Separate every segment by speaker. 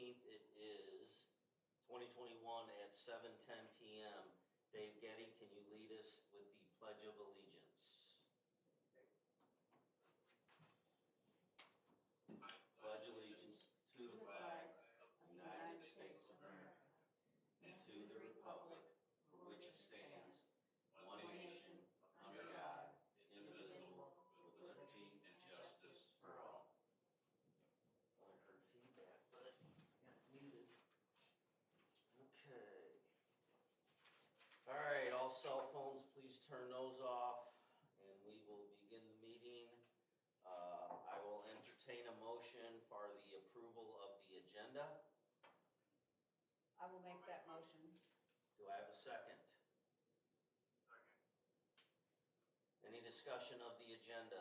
Speaker 1: 18th. It is 2021 at 7:10 p.m. Dave Getty, can you lead us with the Pledge of Allegiance? I pledge allegiance to the flag of the United States of America and to the republic for which it stands, one nation, under God, indivisible, with liberty and justice for all. I heard feedback, but I got muted. Okay. All right, all cell phones, please turn those off, and we will begin the meeting. I will entertain a motion for the approval of the agenda.
Speaker 2: I will make that motion.
Speaker 1: Do I have a second?
Speaker 3: Second.
Speaker 1: Any discussion of the agenda?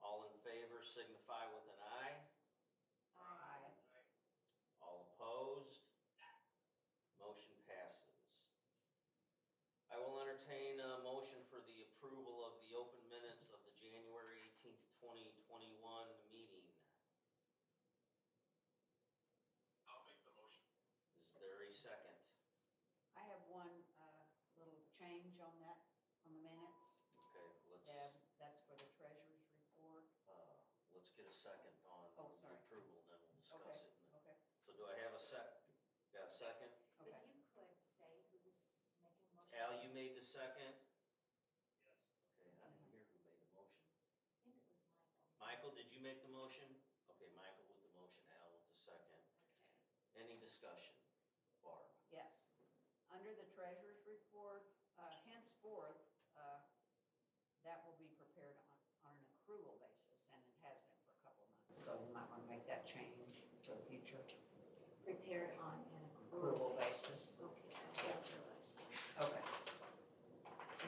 Speaker 1: All in favor signify with an aye.
Speaker 2: Aye.
Speaker 1: All opposed? Motion passes. I will entertain a motion for the approval of the open minutes of the January 18th, 2021 meeting.
Speaker 3: I'll make the motion.
Speaker 1: Is there a second?
Speaker 2: I have one little change on that, on the minutes.
Speaker 1: Okay, let's.
Speaker 2: Deb, that's for the treasurer's report.
Speaker 1: Let's get a second on the approval, then we'll discuss it.
Speaker 2: Okay.
Speaker 1: So do I have a second? Got a second?
Speaker 2: Okay.
Speaker 4: If you could say who's making motions.
Speaker 1: Al, you made the second?
Speaker 3: Yes.
Speaker 1: Okay, I didn't hear who made the motion.
Speaker 4: I think it was Michael.
Speaker 1: Michael, did you make the motion? Okay, Michael with the motion, Al with the second.
Speaker 4: Okay.
Speaker 1: Any discussion? Barb?
Speaker 2: Yes. Under the treasurer's report, henceforth, that will be prepared on an accrual basis, and it has been for a couple of months. So we might want to make that change for the future.
Speaker 4: Prepared on an
Speaker 2: Accrual basis.
Speaker 4: Okay, I didn't realize that.
Speaker 2: Okay.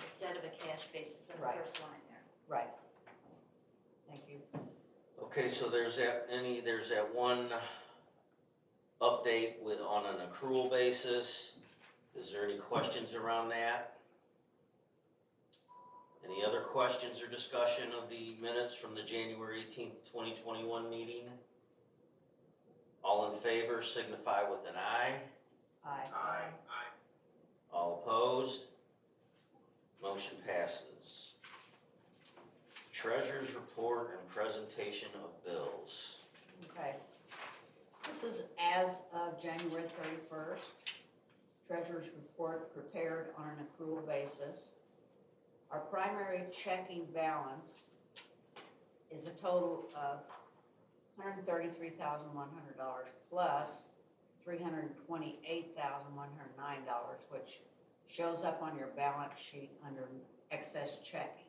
Speaker 4: Instead of a cash basis on the
Speaker 2: Right.
Speaker 4: first line there.
Speaker 2: Right. Thank you.
Speaker 1: Okay, so there's that one update on an accrual basis. Is there any questions around that? Any other questions or discussion of the minutes from the January 18th, 2021 meeting? All in favor signify with an aye.
Speaker 2: Aye.
Speaker 3: Aye.
Speaker 1: All opposed? Motion passes. Treasurer's report and presentation of bills.
Speaker 2: Okay. This is as of January 31st. Treasurer's report prepared on an accrual basis. Our primary checking balance is a total of $133,100 plus $328,109, which shows up on your balance sheet under excess checking,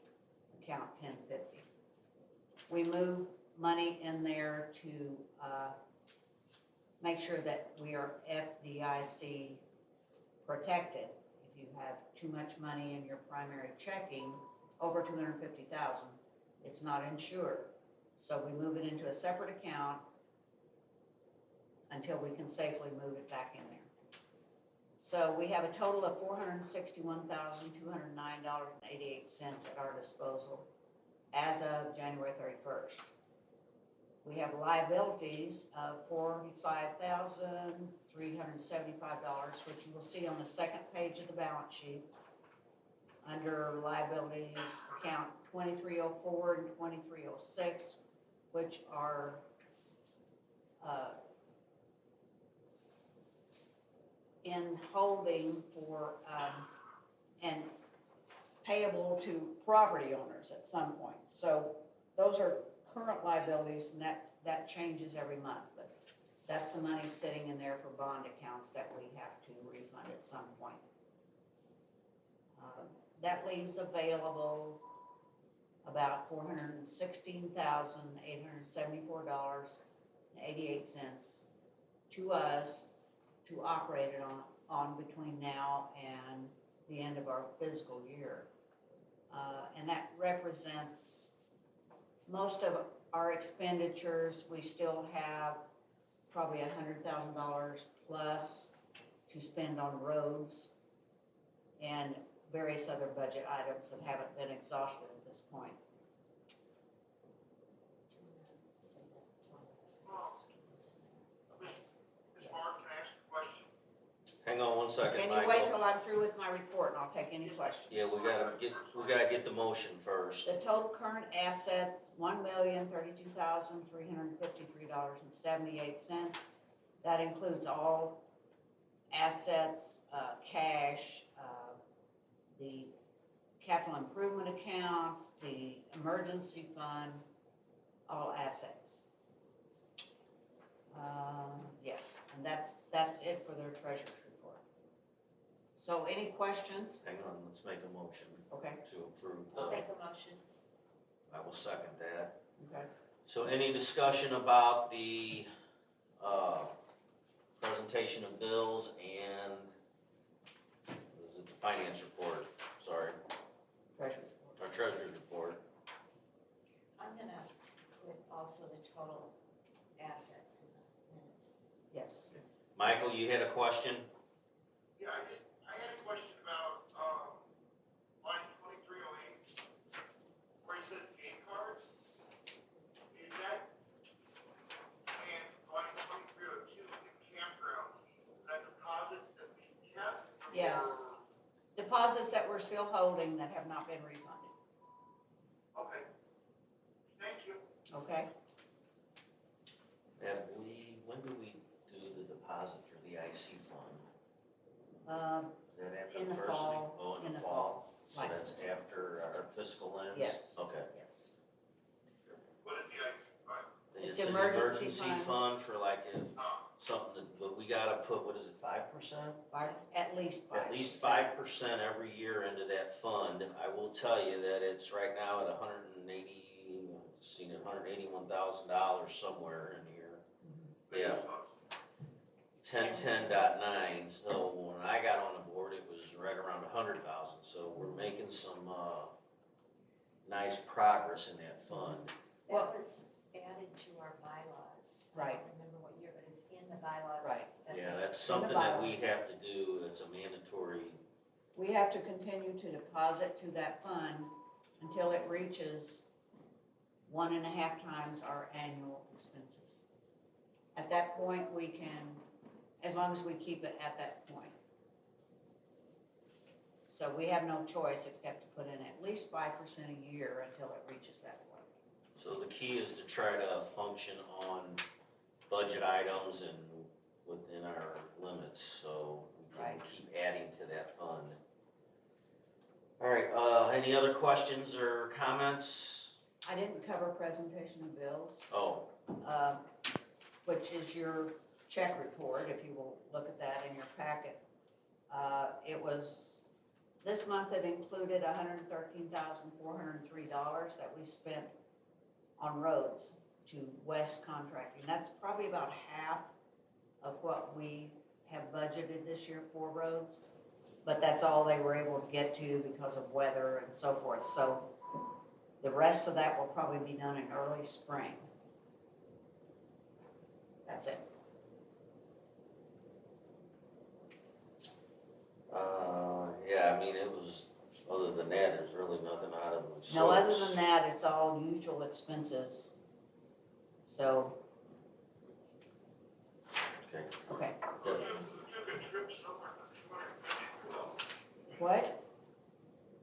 Speaker 2: account 1050. We move money in there to make sure that we are FDIC protected. If you have too much money in your primary checking, over $250,000, it's not insured. So we move it into a separate account until we can safely move it back in there. So we have a total of $461,209.88 at our disposal as of January 31st. We have liabilities of $45,375, which you will see on the second page of the balance sheet under liabilities account 2304 and 2306, which are in holding for and payable to property owners at some point. So those are current liabilities, and that changes every month, but that's the money sitting in there for bond accounts that we have to refund at some point. That leaves available about $416,874.88 to us to operate it on between now and the end of our fiscal year. And that represents most of our expenditures. We still have probably $100,000 plus to spend on roads and various other budget items that haven't been exhausted at this point.
Speaker 1: hang on one second,
Speaker 2: Can you wait
Speaker 1: Michael.
Speaker 2: till I'm through with my report and I'll take any questions?
Speaker 1: Yeah, we gotta get the motion first.
Speaker 2: The total current assets, $1,032,353.78. That includes all assets, cash, the capital improvement accounts, the emergency fund, all assets. Yes, and that's it for their treasurer's report. So any questions?
Speaker 1: Hang on, let's make a motion
Speaker 2: Okay,
Speaker 1: to approve
Speaker 4: I'll
Speaker 1: the,
Speaker 4: make a motion.
Speaker 1: I will second that.
Speaker 2: okay.
Speaker 1: So any discussion about the, presentation of bills and, is it the finance report? Sorry,
Speaker 2: Treasurer's report.
Speaker 1: our treasurer's report.
Speaker 4: I'm gonna put also the total assets in the minutes.
Speaker 2: Yes.
Speaker 1: Michael, you had a question?
Speaker 3: Yeah, I had a question about, line 2308, where it says game cards. Is that, and line 2302, the campground keys, is that deposits that we kept?
Speaker 2: Yes.
Speaker 3: or-
Speaker 2: Deposits that we're still holding that have not been refunded,
Speaker 3: Okay. Thank you.
Speaker 2: okay?
Speaker 1: When do we do the deposit for the IC fund? Is that after
Speaker 2: In
Speaker 1: the
Speaker 2: the
Speaker 1: first?
Speaker 2: fall,
Speaker 1: Oh, in
Speaker 2: in
Speaker 1: the
Speaker 2: the
Speaker 1: fall? So
Speaker 2: Like-
Speaker 1: that's after our fiscal ends?
Speaker 2: Yes.
Speaker 1: Okay.
Speaker 2: Yes.
Speaker 3: What is the IC fund?
Speaker 2: It's
Speaker 1: It's an
Speaker 2: emergency
Speaker 1: emergency fund for like if something that, but we gotta put, what is it, 5%?
Speaker 2: At least 5%.
Speaker 1: At least 5% every year into that fund. I will tell you that it's right now at $181,000 somewhere in here. Yeah, 1010.9, so when I got on the board, it was right around 100,000, so we're making some, nice progress in that fund.
Speaker 2: Well-
Speaker 4: That was added to our bylaws. I
Speaker 2: Right.
Speaker 4: don't remember what year, but it's in the bylaws.
Speaker 2: Right.
Speaker 4: that
Speaker 1: Yeah,
Speaker 4: they-
Speaker 1: that's something that we
Speaker 2: bylaws.
Speaker 1: have to do, it's a mandatory,
Speaker 2: We have to continue to deposit to that fund until it reaches 1.5 times our annual expenses. At that point, we can, as long as we keep it at that point. So we have no choice except to put in at least 5% a year until it reaches that point.
Speaker 1: so the key is to try to function on budget items and within our limits, so we can
Speaker 2: Right.
Speaker 1: keep adding to that fund. All right, any other questions or comments?
Speaker 2: I didn't cover presentation of bills,
Speaker 1: Oh,
Speaker 2: which is your check report, if you will look at that in your packet. It was, this month it included $113,403 that we spent on roads to West Contracting. That's probably about half of what we have budgeted this year for roads, but that's all they were able to get to because of weather and so forth. So the rest of that will probably be done in early spring. That's it.
Speaker 1: yeah, I mean, it was, other than that, there's really nothing out of the
Speaker 2: No, other
Speaker 1: sorts.
Speaker 2: than that, it's all usual expenses. So,
Speaker 1: Okay,
Speaker 2: okay,
Speaker 3: Who took a trip somewhere for $250?
Speaker 2: what?
Speaker 3: I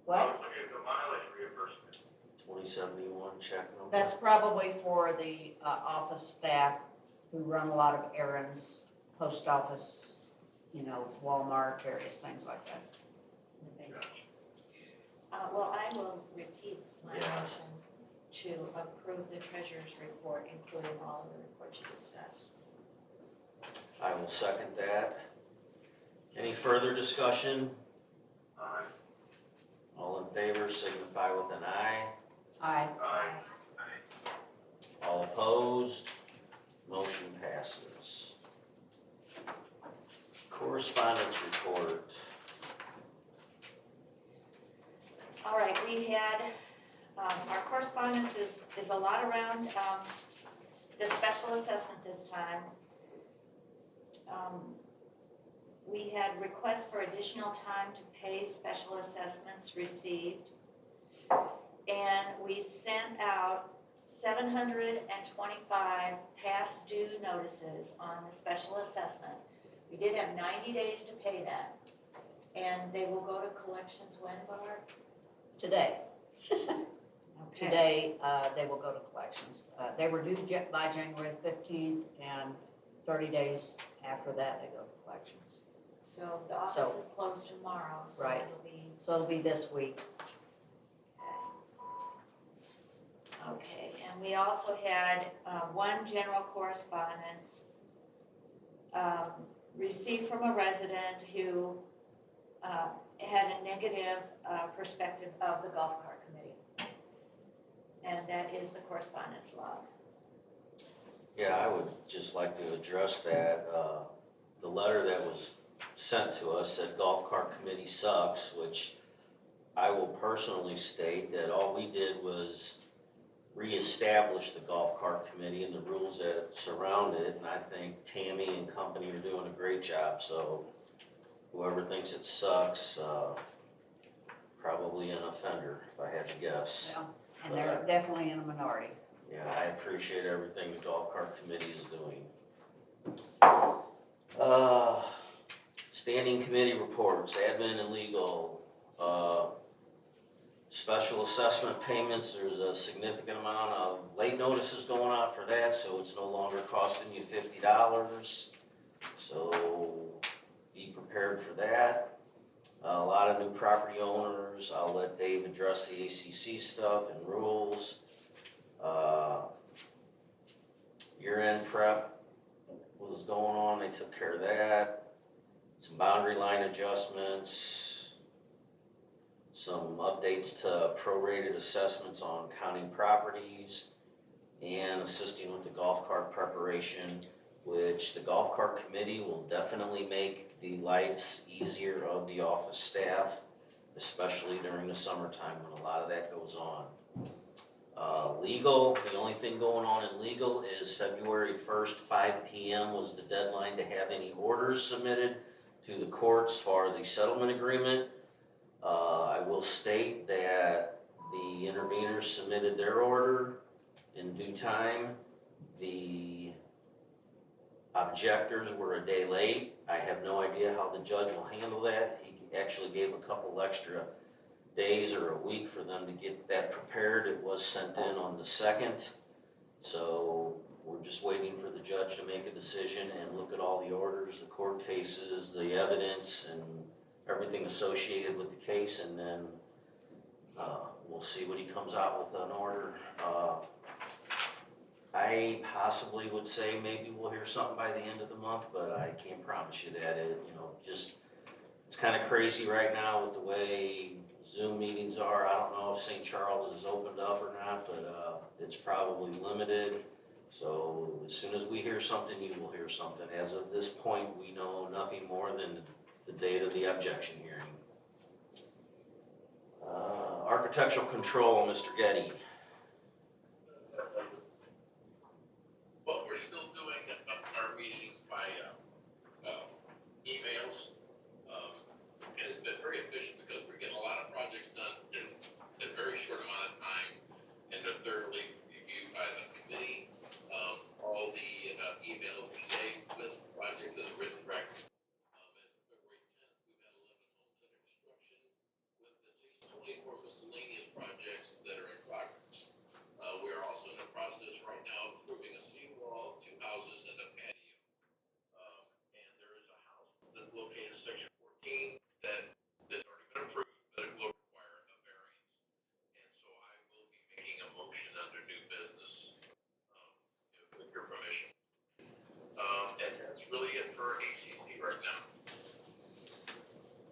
Speaker 2: What?
Speaker 3: was looking at the mileage reimbursement.
Speaker 1: 2071 check number.
Speaker 2: That's probably for the office staff who run a lot of errands, post office, Walmart, various things like that.
Speaker 3: Gotcha.
Speaker 4: Well, I will repeat my
Speaker 1: Yeah.
Speaker 4: motion to approve the treasurer's report, including all of the reports you discussed.
Speaker 1: I will second that. Any further discussion? All in favor signify with an eye.
Speaker 2: Aye.
Speaker 3: Aye.
Speaker 1: All opposed? Motion passes. Correspondence report.
Speaker 4: All right, we had, our correspondence is a lot around the special assessment this time. We had requests for additional time to pay special assessments received. And we sent out 725 past due notices on the special assessment, We did have 90 days to pay that. And they will go to collections when, Barb?
Speaker 2: Today.
Speaker 4: Okay.
Speaker 2: Today, they will go to collections. They were due by January 15th, and 30 days after that, they go to collections.
Speaker 4: So the office is closed tomorrow, so
Speaker 2: Right.
Speaker 4: it'll be,
Speaker 2: So it'll be this week.
Speaker 4: okay. And we also had one general correspondence received from a resident who had a negative perspective of the golf cart committee. And that is the correspondence log.
Speaker 1: Yeah, I would just like to address that. The letter that was sent to us said golf cart committee sucks, which I will personally state that all we did was reestablish the golf cart committee and the rules that surround it, and I think Tammy and company are doing a great job, so whoever thinks it sucks, probably an offender, if I had to guess.
Speaker 2: Yeah, and they're definitely in a minority.
Speaker 1: Yeah, I appreciate everything the golf cart committee is doing. Standing committee reports, admin and legal, special assessment payments, there's a significant amount of late notices going out for that, so it's no longer costing you $50. So be prepared for that. A lot of new property owners, I'll let Dave address the ACC stuff and rules. Year-end prep was going on, they took care of that. Some boundary line adjustments, some updates to prorated assessments on counting properties, and assisting with the golf cart preparation, which the golf cart committee will definitely make the lives easier of the office staff, especially during the summertime when a lot of that goes on. Legal, the only thing going on in legal is February 1st, 5 p.m. was the deadline to have any orders submitted to the courts for the settlement agreement. I will state that the interveners submitted their order in due time. The objectors were a day late. I have no idea how the judge will handle that. He actually gave a couple extra days or a week for them to get that prepared. It was sent in on the 2nd. So we're just waiting for the judge to make a decision and look at all the orders, the court cases, the evidence, and everything associated with the case, and then we'll see what he comes out with an order. I possibly would say maybe we'll hear something by the end of the month, but I can't promise you that. It's kind of crazy right now with the way Zoom meetings are. I don't know if St. Charles is opened up or not, but it's probably limited. So as soon as we hear something, you will hear something. As of this point, we know nothing more than the date of the objection hearing. Architectural control, Mr. Getty.
Speaker 5: Well, we're still doing our meetings by emails. And it's been very efficient because we're getting a lot of projects done in a very short amount of time, and they're thoroughly reviewed by the committee. All the emails we save with the project is written record. As of February 10th, we've had 11 homes under construction with at least 24 miscellaneous projects that are in progress. We are also in the process right now of approving a seawall, 2 houses, and a patio. And there is a house that's located in section 14 that has already been approved, but it will require a variance. And so I will be making a motion under new business with your permission. And that's really it for ACC right now.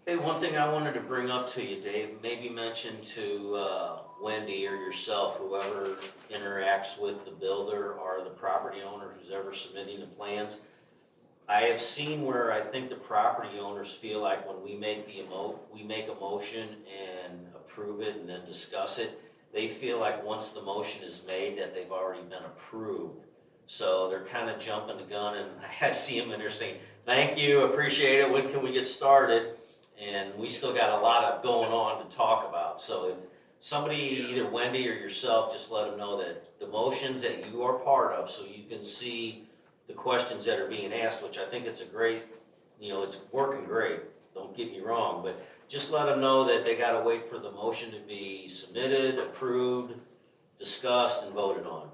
Speaker 1: Hey, one thing I wanted to bring up to you, Dave, maybe mention to Wendy or yourself, whoever interacts with the builder or the property owner who's ever submitting the plans. I have seen where I think the property owners feel like when we make a motion and approve it and then discuss it, they feel like once the motion is made that they've already been approved. So they're kind of jumping the gun, and I see them and they're saying, thank you, appreciate it, when can we get started? And we still got a lot of going on to talk about. So if somebody, either Wendy or yourself, just let them know that the motions that you are part of, so you can see the questions that are being asked, which I think it's a great you know, it's working great, don't get me wrong, but just let them know that they gotta wait for the motion to be submitted, approved, discussed, and voted on.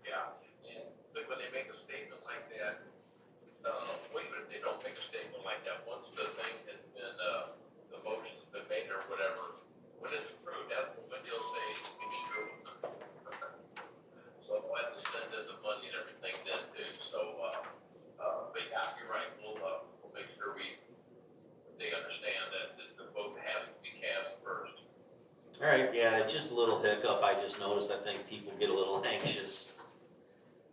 Speaker 5: Yeah, and so when they make a statement like that, well, even if they don't make a statement like that, once the thing has been, the motion's been made or whatever, when it's approved, that's when they'll say, make sure. So they'll have to send in the money and everything then too, so, but yeah, you're right, we'll make sure they understand that the vote has to be cast first.
Speaker 1: All right, yeah, it's just a little hiccup, I just noticed, I think people get a little anxious.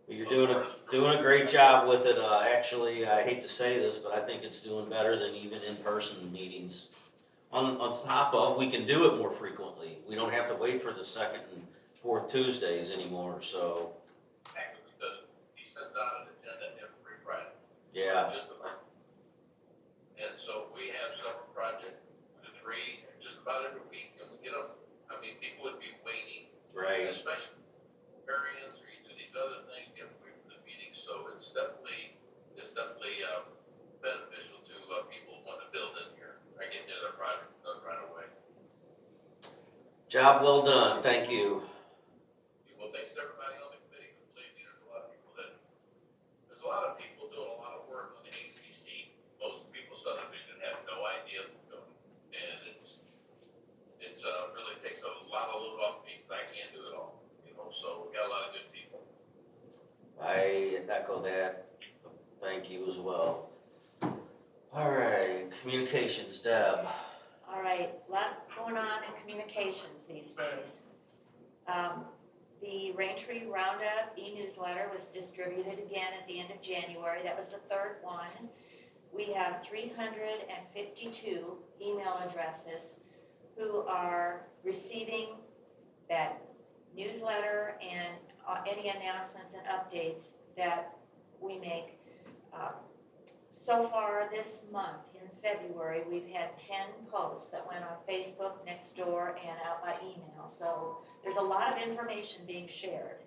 Speaker 1: But you're doing a great job with it, actually, I hate to say this, but I think it's doing better than even in-person meetings. On top of, we can do it more frequently, we don't have to wait for the second and fourth Tuesdays anymore, so,
Speaker 5: Exactly, because he sends out an agenda every Friday.
Speaker 1: yeah.
Speaker 5: Just about. And so we have several projects, 3, just about every week, and we get them, I mean, people would be waiting,
Speaker 1: Right,
Speaker 5: especially variants or either these other things, you have to wait for the meetings, so it's definitely beneficial to people who want to build in here. I get their project done right away.
Speaker 1: job well done, thank you.
Speaker 5: Well, thanks to everybody on the committee, because believe me, there's a lot of people doing a lot of work on the ACC. Most people subdivision have no idea what they're doing, and it's really takes a lot of load off me because I can't do it all, you know. So we got a lot of good people.
Speaker 1: I echo that, thank you as well. All right, communications, Deb.
Speaker 4: All right, a lot going on in communications these days. The Raintree Roundup e-newsletter was distributed again at the end of January. That was the third one. We have 352 email addresses who are receiving that newsletter and any announcements and updates that we make. So far this month, in February, we've had 10 posts that went on Facebook, Nextdoor, and out by email. So there's a lot of information being shared.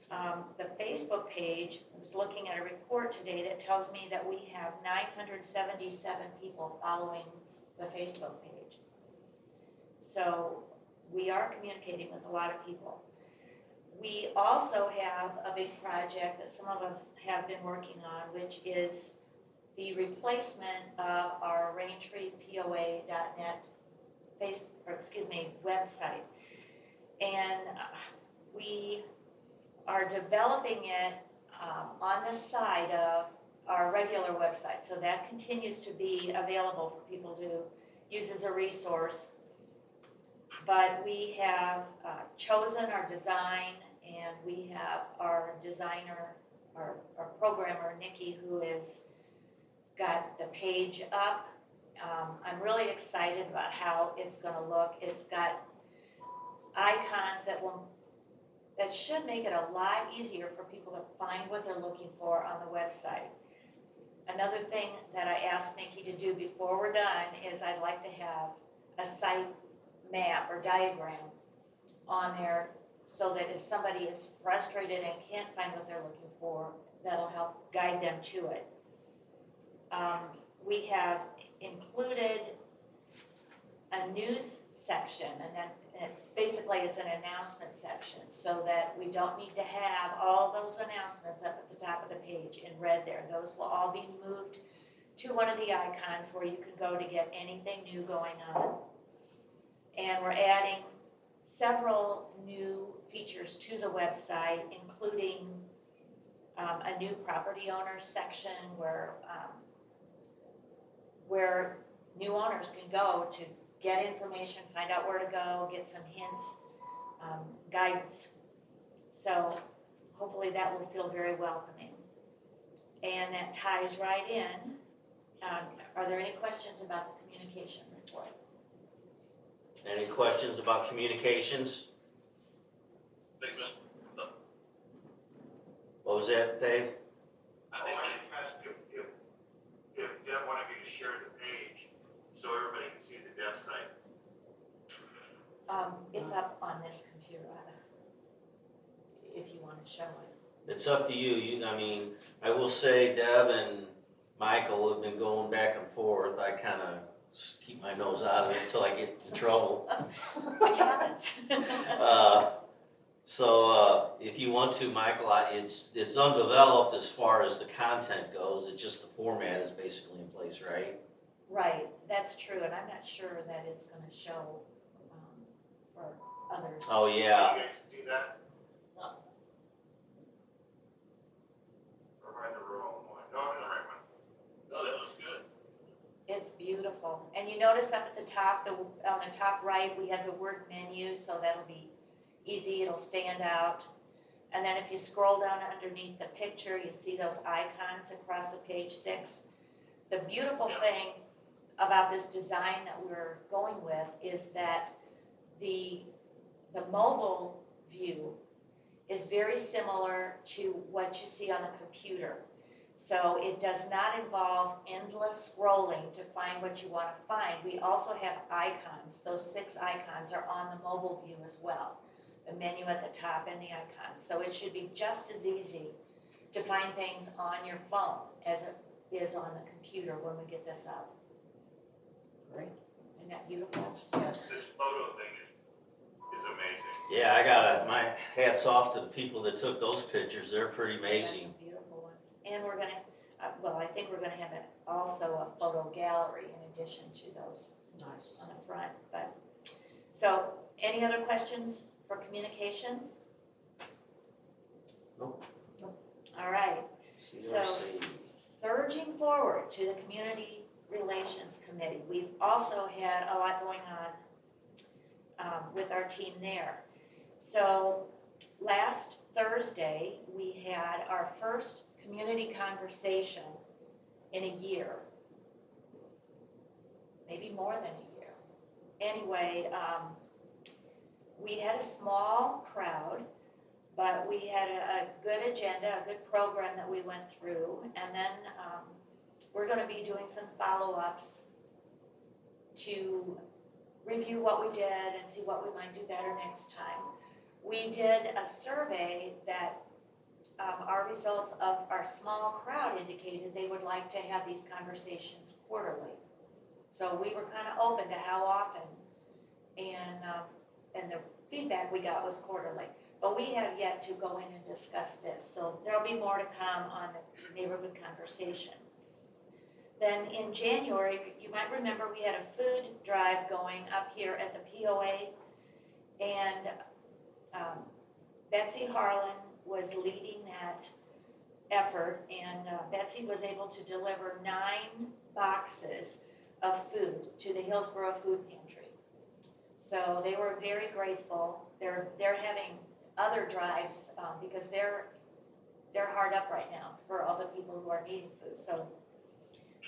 Speaker 4: The Facebook page, I was looking at a report today that tells me that we have 977 people following the Facebook page. So we are communicating with a lot of people. We also have a big project that some of us have been working on, which is the replacement of our Raintree POA.net website. And we are developing it on the side of our regular website. So that continues to be available for people to use as a resource. But we have chosen our design, and we have our designer, our programmer, Nikki, who has got the page up. I'm really excited about how it's going to look. It's got icons that should make it a lot easier for people to find what they're looking for on the website. Another thing that I asked Nikki to do before we're done is I'd like to have a site map or diagram on there so that if somebody is frustrated and can't find what they're looking for, that'll help guide them to it. We have included a news section, and then it's an announcement section, so that we don't need to have all those announcements up at the top of the page in red there. Those will all be moved to one of the icons where you can go to get anything new going on. And we're adding several new features to the website, including a new property owners section where new owners can go to get information, find out where to go, get some hints, guidance. So hopefully that will feel very welcoming. And that ties right in. Are there any questions about the communication report?
Speaker 1: Any questions about communications? What was that, Dave?
Speaker 5: I
Speaker 3: Oh,
Speaker 5: think
Speaker 3: I just asked if Deb wanted me to share the page so everybody can see the Deb site.
Speaker 4: It's up on this computer, if you want to show it.
Speaker 1: It's up to you. I mean, I will say, Deb, and Michael have been going back and forth. I kind of keep my nose out of it until I get in trouble.
Speaker 4: Which happens.
Speaker 1: So if you want to, Michael, it's undeveloped as far as the content goes. It's just the format is basically in place, right?
Speaker 4: Right, that's true, and I'm not sure that it's gonna show, for others.
Speaker 1: Oh, yeah.
Speaker 3: Can you guys see that? Or am I in the wrong one? No, I'm in the right one.
Speaker 5: No, that looks good.
Speaker 4: It's beautiful, and you notice up at the top, on the top right, we have the word menu, so that'll be easy, it'll stand out. And then if you scroll down underneath the picture, you see those icons across the page 6. The beautiful
Speaker 5: Yeah.
Speaker 4: thing about this design that we're going with is that the mobile view is very similar to what you see on the computer. So it does not involve endless scrolling to find what you want to find. We also have icons. Those 6 icons are on the mobile view as well. The menu at the top and the icons. So it should be just as easy to find things on your phone as it is on the computer when we get this up.
Speaker 2: Great.
Speaker 4: Isn't that beautiful?
Speaker 2: Yes.
Speaker 3: This photo thing is amazing.
Speaker 1: Yeah, my hats off to the people that took those pictures. They're pretty
Speaker 4: That's
Speaker 1: amazing.
Speaker 4: some beautiful ones. And we're gonna, well, I think we're gonna have also a photo gallery in addition to those
Speaker 2: Nice.
Speaker 4: on the front, but, so, any other questions for communications?
Speaker 1: Nope.
Speaker 4: All right,
Speaker 1: CRC.
Speaker 4: surging forward to the Community Relations Committee, we've also had a lot going on with our team there. So, last Thursday, we had our first community conversation in a year, maybe more than a year. Anyway, we had a small crowd, but we had a good agenda, a good program that we went through, and then we're going to be doing some follow-ups to review what we did and see what we might do better next time. We did a survey that our results of our small crowd indicated they would like to have these conversations quarterly. So we were kind of open to how often, and the feedback we got was quarterly. But we have yet to go in and discuss this, so there'll be more to come on the neighborhood conversation. Then in January, you might remember we had a food drive going up here at the POA, and Betsy Harlan was leading that effort, and Betsy was able to deliver 9 boxes of food to the Hillsborough Food Pantry. So they were very grateful. They're having other drives because they're hard up right now for all the people who are needing food. So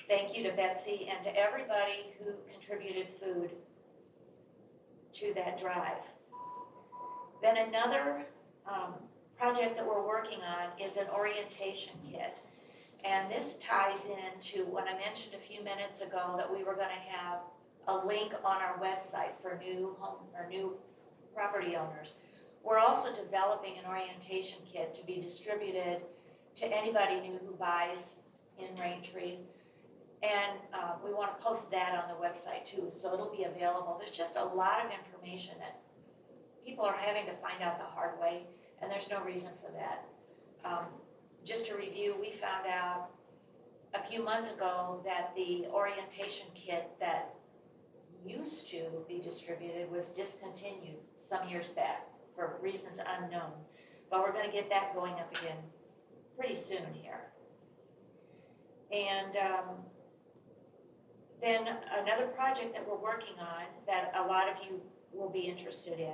Speaker 4: thank you to Betsy and to everybody who contributed food to that drive. Then another project that we're working on is an orientation kit. And this ties into what I mentioned a few minutes ago, that we were going to have a link on our website for new home or new property owners. We're also developing an orientation kit to be distributed to anybody new who buys in Raintree. And we want to post that on the website too, so it'll be available. There's just a lot of information that people are having to find out the hard way, and there's no reason for that. Just to review, we found out a few months ago that the orientation kit that used to be distributed was discontinued some years back for reasons unknown. But we're going to get that going up again pretty soon here. And then another project that we're working on that a lot of you will be interested in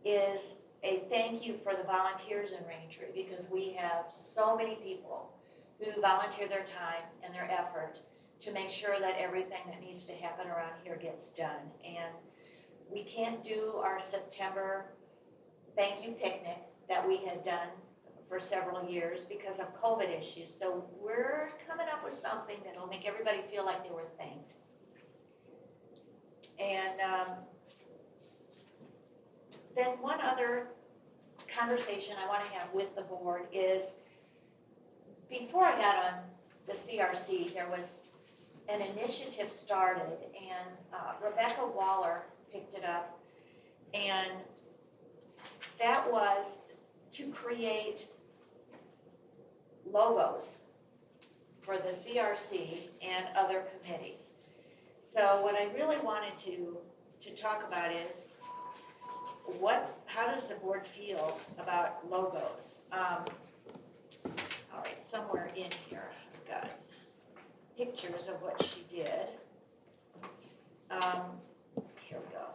Speaker 4: is a thank you for the volunteers in Raintree, because we have so many people who volunteer their time and their effort to make sure that everything that needs to happen around here gets done. And we can't do our September thank you picnic that we had done for several years because of COVID issues. So we're coming up with something that'll make everybody feel like they were thanked. And then one other conversation I want to have with the board is, before I got on the CRC, there was an initiative started, and Rebecca Waller picked it up, and that was to create logos for the CRC and other committees. So what I really wanted to talk about is how does the board feel about logos? All right, somewhere in here, I've got pictures of what she did. Here we go.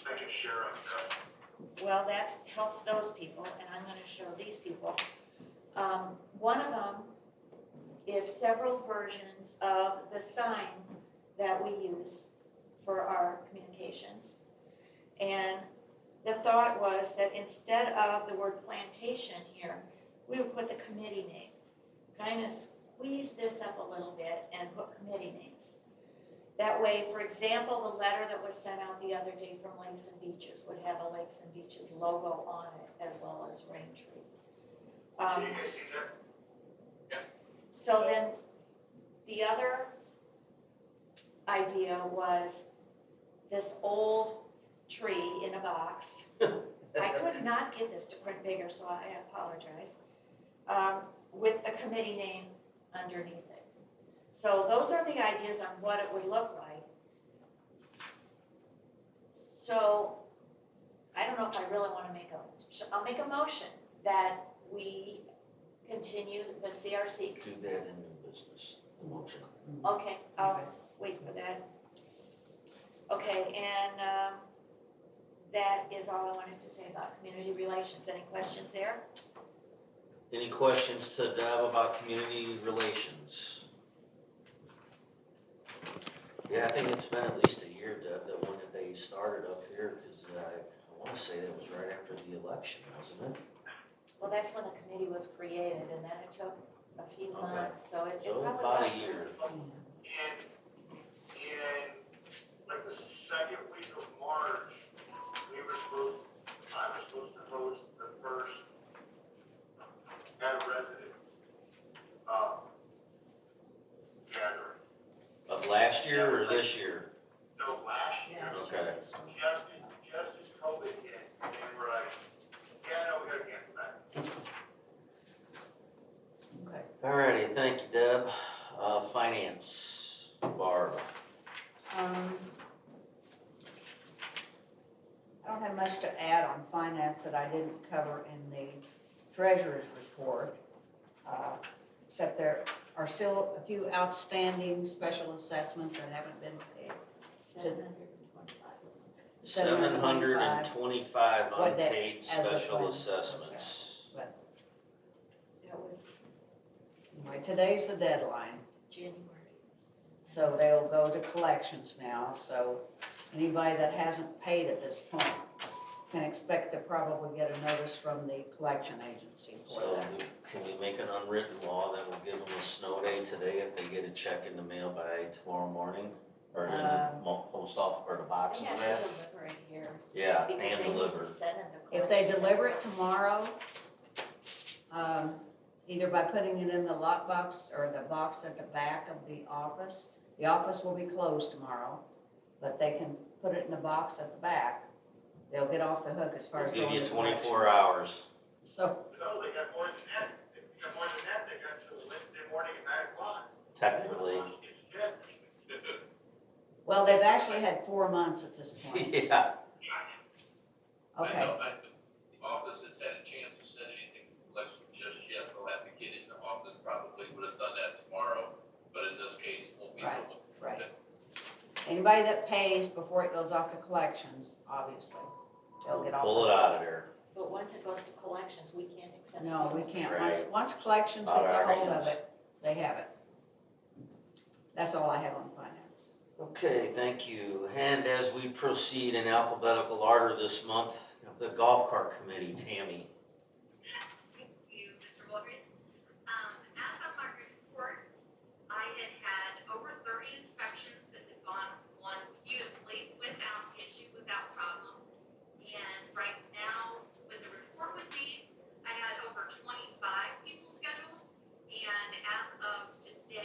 Speaker 3: I can share on that.
Speaker 4: Well, that helps those people, and I'm going to show these people. One of them is several versions of the sign that we use for our communications. And the thought was that instead of the word plantation here, we would put the committee name. Kind of squeeze this up a little bit and put committee names. That way, for example, the letter that was sent out the other day from Lakes and Beaches would have a Lakes and Beaches logo on it, as well as Raintree.
Speaker 3: Can you guys see that?
Speaker 4: So then, the other idea was this old tree in a box. I could not get this to print bigger, so I apologize. With a committee name underneath it. So those are the ideas on what it would look like. So I don't know if I really want to I'll make a motion that we continue the CRC.
Speaker 1: Do that in new business, the motion.
Speaker 4: Okay, I'll wait for that. Okay, and that is all I wanted to say about community relations. Any questions there?
Speaker 1: Any questions to Deb about community relations? Yeah, I think it's been at least a year, Deb, that when they started up here, because I want to say that was right after the election, wasn't it?
Speaker 4: Well, that's when the committee was created, and then it took a few
Speaker 1: Okay.
Speaker 4: months, so it
Speaker 1: So
Speaker 4: probably
Speaker 1: about
Speaker 4: was.
Speaker 1: a year.
Speaker 3: And like the second week of March, I was supposed to host the first at residence gathering.
Speaker 1: Of last year or this year?
Speaker 3: No, last year,
Speaker 4: Yeah,
Speaker 1: Okay.
Speaker 4: this one.
Speaker 3: just as COVID hit, and they were like, yeah, no, we gotta cancel that.
Speaker 2: Okay.
Speaker 1: Alrighty, thank you, Deb. Finance, Barb.
Speaker 2: I don't have much to add on finance that I didn't cover in the treasurer's report, except there are still a few outstanding special assessments that haven't been paid.
Speaker 4: 725.
Speaker 1: 725
Speaker 2: What that-
Speaker 1: unpaid
Speaker 2: as of
Speaker 1: special
Speaker 2: when?
Speaker 1: assessments.
Speaker 2: But
Speaker 4: That was
Speaker 2: anyway, today's the deadline,
Speaker 4: January.
Speaker 2: so they'll go to collections now. So anybody that hasn't paid at this point can expect to probably get a notice from the collection agency for
Speaker 1: So
Speaker 2: that.
Speaker 1: can we make an unwritten law that will give them a snow day today if they get a check in the mail by tomorrow morning? Or in the post office or the box
Speaker 4: They
Speaker 1: in the
Speaker 4: have
Speaker 1: mail?
Speaker 4: to deliver it here.
Speaker 1: Yeah,
Speaker 4: Because
Speaker 1: and
Speaker 4: they need
Speaker 1: deliver.
Speaker 4: to send them to
Speaker 2: If they
Speaker 4: collections
Speaker 2: deliver
Speaker 4: as
Speaker 2: it tomorrow, either by putting it in the lockbox or the box at the back of the office will be closed tomorrow, but they can put it in the box at the back. They'll get off the hook as far as
Speaker 1: Give
Speaker 2: going
Speaker 1: you
Speaker 2: to
Speaker 1: 24
Speaker 2: collections.
Speaker 1: hours.
Speaker 2: So,
Speaker 3: No, they got more than that. They got more than that. They got till Wednesday morning at 9 o'clock.
Speaker 1: Technically.
Speaker 3: It's a check.
Speaker 2: well, they've actually had 4 months at this point.
Speaker 1: Yeah.
Speaker 2: Okay,
Speaker 5: I know, the office has had a chance to send anything to collection just yet. They'll have to get in the office, probably would have done that tomorrow, but in this case, it won't be
Speaker 2: Right,
Speaker 5: till.
Speaker 2: right. Anybody that pays before it goes off to collections, obviously, they'll get off.
Speaker 1: Pull
Speaker 2: the
Speaker 1: it
Speaker 2: hook.
Speaker 1: out of there.
Speaker 4: But once it goes to collections, we can't accept it.
Speaker 2: No, we can't.
Speaker 1: Right.
Speaker 2: Once collections
Speaker 1: Out
Speaker 2: gets
Speaker 1: of
Speaker 2: a
Speaker 1: our
Speaker 2: hold of
Speaker 1: hands.
Speaker 2: it, they have it. That's all I have on finance.
Speaker 1: Okay, thank you. And as we proceed in alphabetical order this month, the golf cart committee, Tammy.
Speaker 6: Thank you, Mr. Waldron. As of my report, I had over 30 inspections that had gone beautifully, without issue, without problem. And right now, when the report was made, I had over 25 people scheduled. And as of today,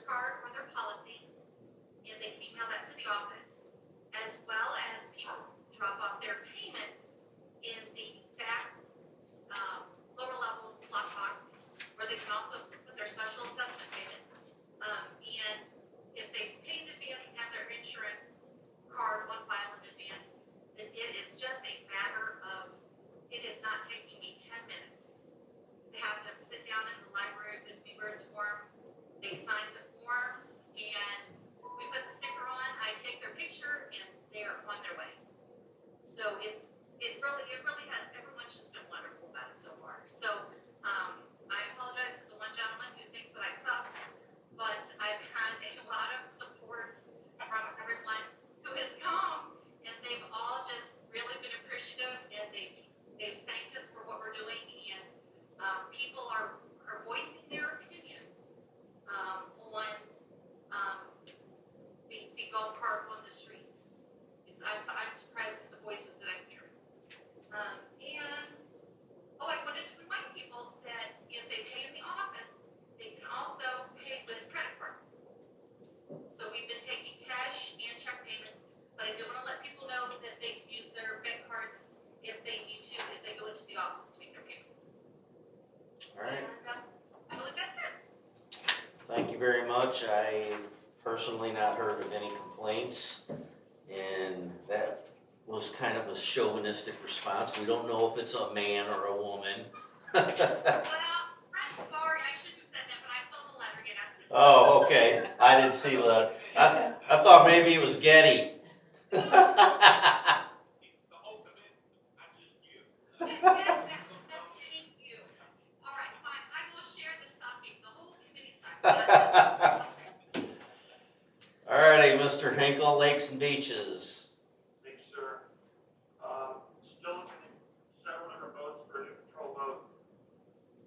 Speaker 6: member's card or their policy, and they can email that to the office, as well as people drop off their payments in the back lower level lockbox, where they can also put their special assessment payment. And if they pay in advance and have their insurance card on file in advance, then it is just a matter of, it is not taking me 10 minutes to have them sit down in the library with me where it's warm. They sign the forms and we put the sticker on, I take their picture and they're on their way. So it really has, everyone's just been wonderful about it so far. So I apologize to the one gentleman who thinks that I suck, but I've had a lot of support from everyone who has come, and they've all just really been appreciative, and they've thanked us for what we're doing, and people are voicing their opinion on the golf cart on the streets. I'm surprised at the voices that I'm hearing. I wanted to remind people that if they pay in the office, they can also pay with credit card. So we've been taking cash and check payments, but I do want to let people know that they can use their bank cards if they need to, if they go into the office to make their payment.
Speaker 1: All right.
Speaker 6: And I believe that's it.
Speaker 1: Thank you very much. I personally not heard of any complaints, and that was kind of a chauvinistic response. We don't know if it's a man or a woman.
Speaker 6: Well, I'm sorry, I shouldn't have said that, but I saw the letter, yes.
Speaker 1: Oh, okay. I didn't see the letter. I thought maybe it was Getty.
Speaker 5: He's the ultimate, not just you.
Speaker 6: Thank you. All right, fine, I will share the sucking, the whole committee sucks, not just.
Speaker 1: All righty, Mr. Hinkle, Lakes and Beaches.
Speaker 3: Thanks, sir. Still looking at several different boats for a new patrol boat.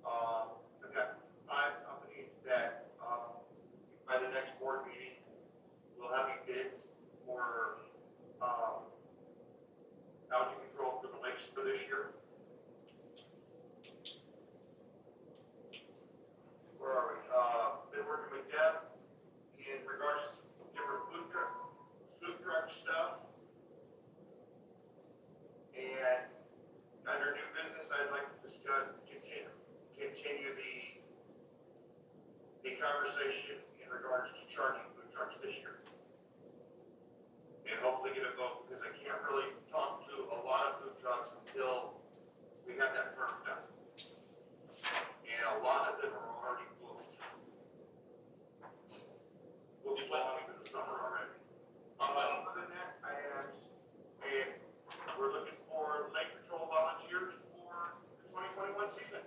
Speaker 3: I've got 5 companies that, by the next board meeting, will have me bids for, algae control for the lakes for this year. Where are we? Been working with Deb in regards to different food truck stuff. And under new business, I'd like to discuss, continue the conversation in regards to charging food trucks this year. And hopefully get a vote, because I can't really talk to a lot of food trucks until we have that firmed up. And a lot of them are already booked. We'll be planning for the summer already. Other than that, we're looking for lake patrol volunteers for the 2021 season.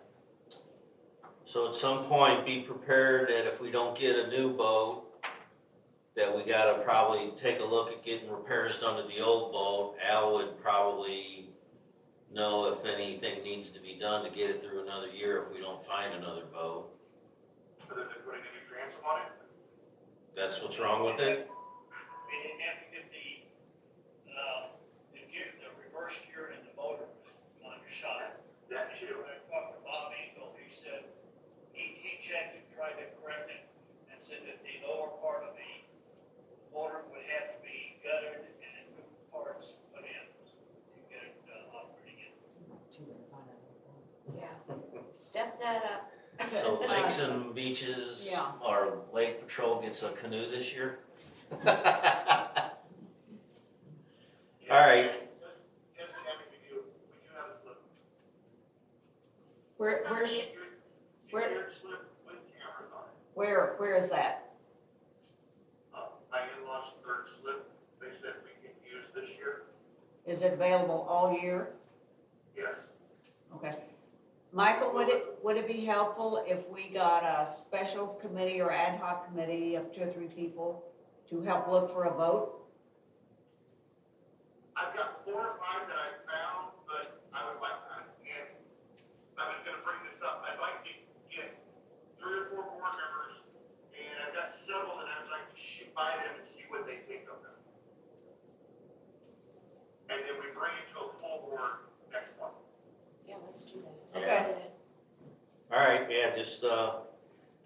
Speaker 1: So at some point, be prepared that if we don't get a new boat, that we gotta probably take a look at getting repairs done to the old boat. Al would probably know if anything needs to be done to get it through another year if we don't find another boat.
Speaker 3: Other than putting a new transom on it.
Speaker 1: That's what's wrong with it?
Speaker 7: We didn't have to get the reverse gear and the motor was kind of shot.
Speaker 3: That too.
Speaker 7: When I talked to Bob Engel, he said, he checked and tried to correct it and said that the lower part of the motor would have to be gutted and new parts put in to get it operating again.
Speaker 4: Yeah, step that up.
Speaker 1: So Lakes and Beaches,
Speaker 2: Yeah.
Speaker 1: or Lake Patrol gets a canoe this year? All right.
Speaker 3: Yes, Tammy, we do have a slip.
Speaker 2: Where's,
Speaker 3: Secured slip with cameras on it.
Speaker 2: where is that?
Speaker 3: My in-law's 3rd slip, they said we can use this year.
Speaker 2: Is it available all year?
Speaker 3: Yes.
Speaker 2: Okay. Michael, would it be helpful if we got a special committee or ad hoc committee of 2 or 3 people to help look for a vote?
Speaker 3: I've got 4 or 5 that I found, but I would like, and I was gonna bring this up, I'd like to get 3 or 4 board members, and I've got several that I'd like to shoot by them and see what they think of them. And then we bring it to a full board next month.
Speaker 4: Yeah, let's do that.
Speaker 2: Okay.
Speaker 1: All right, yeah, just,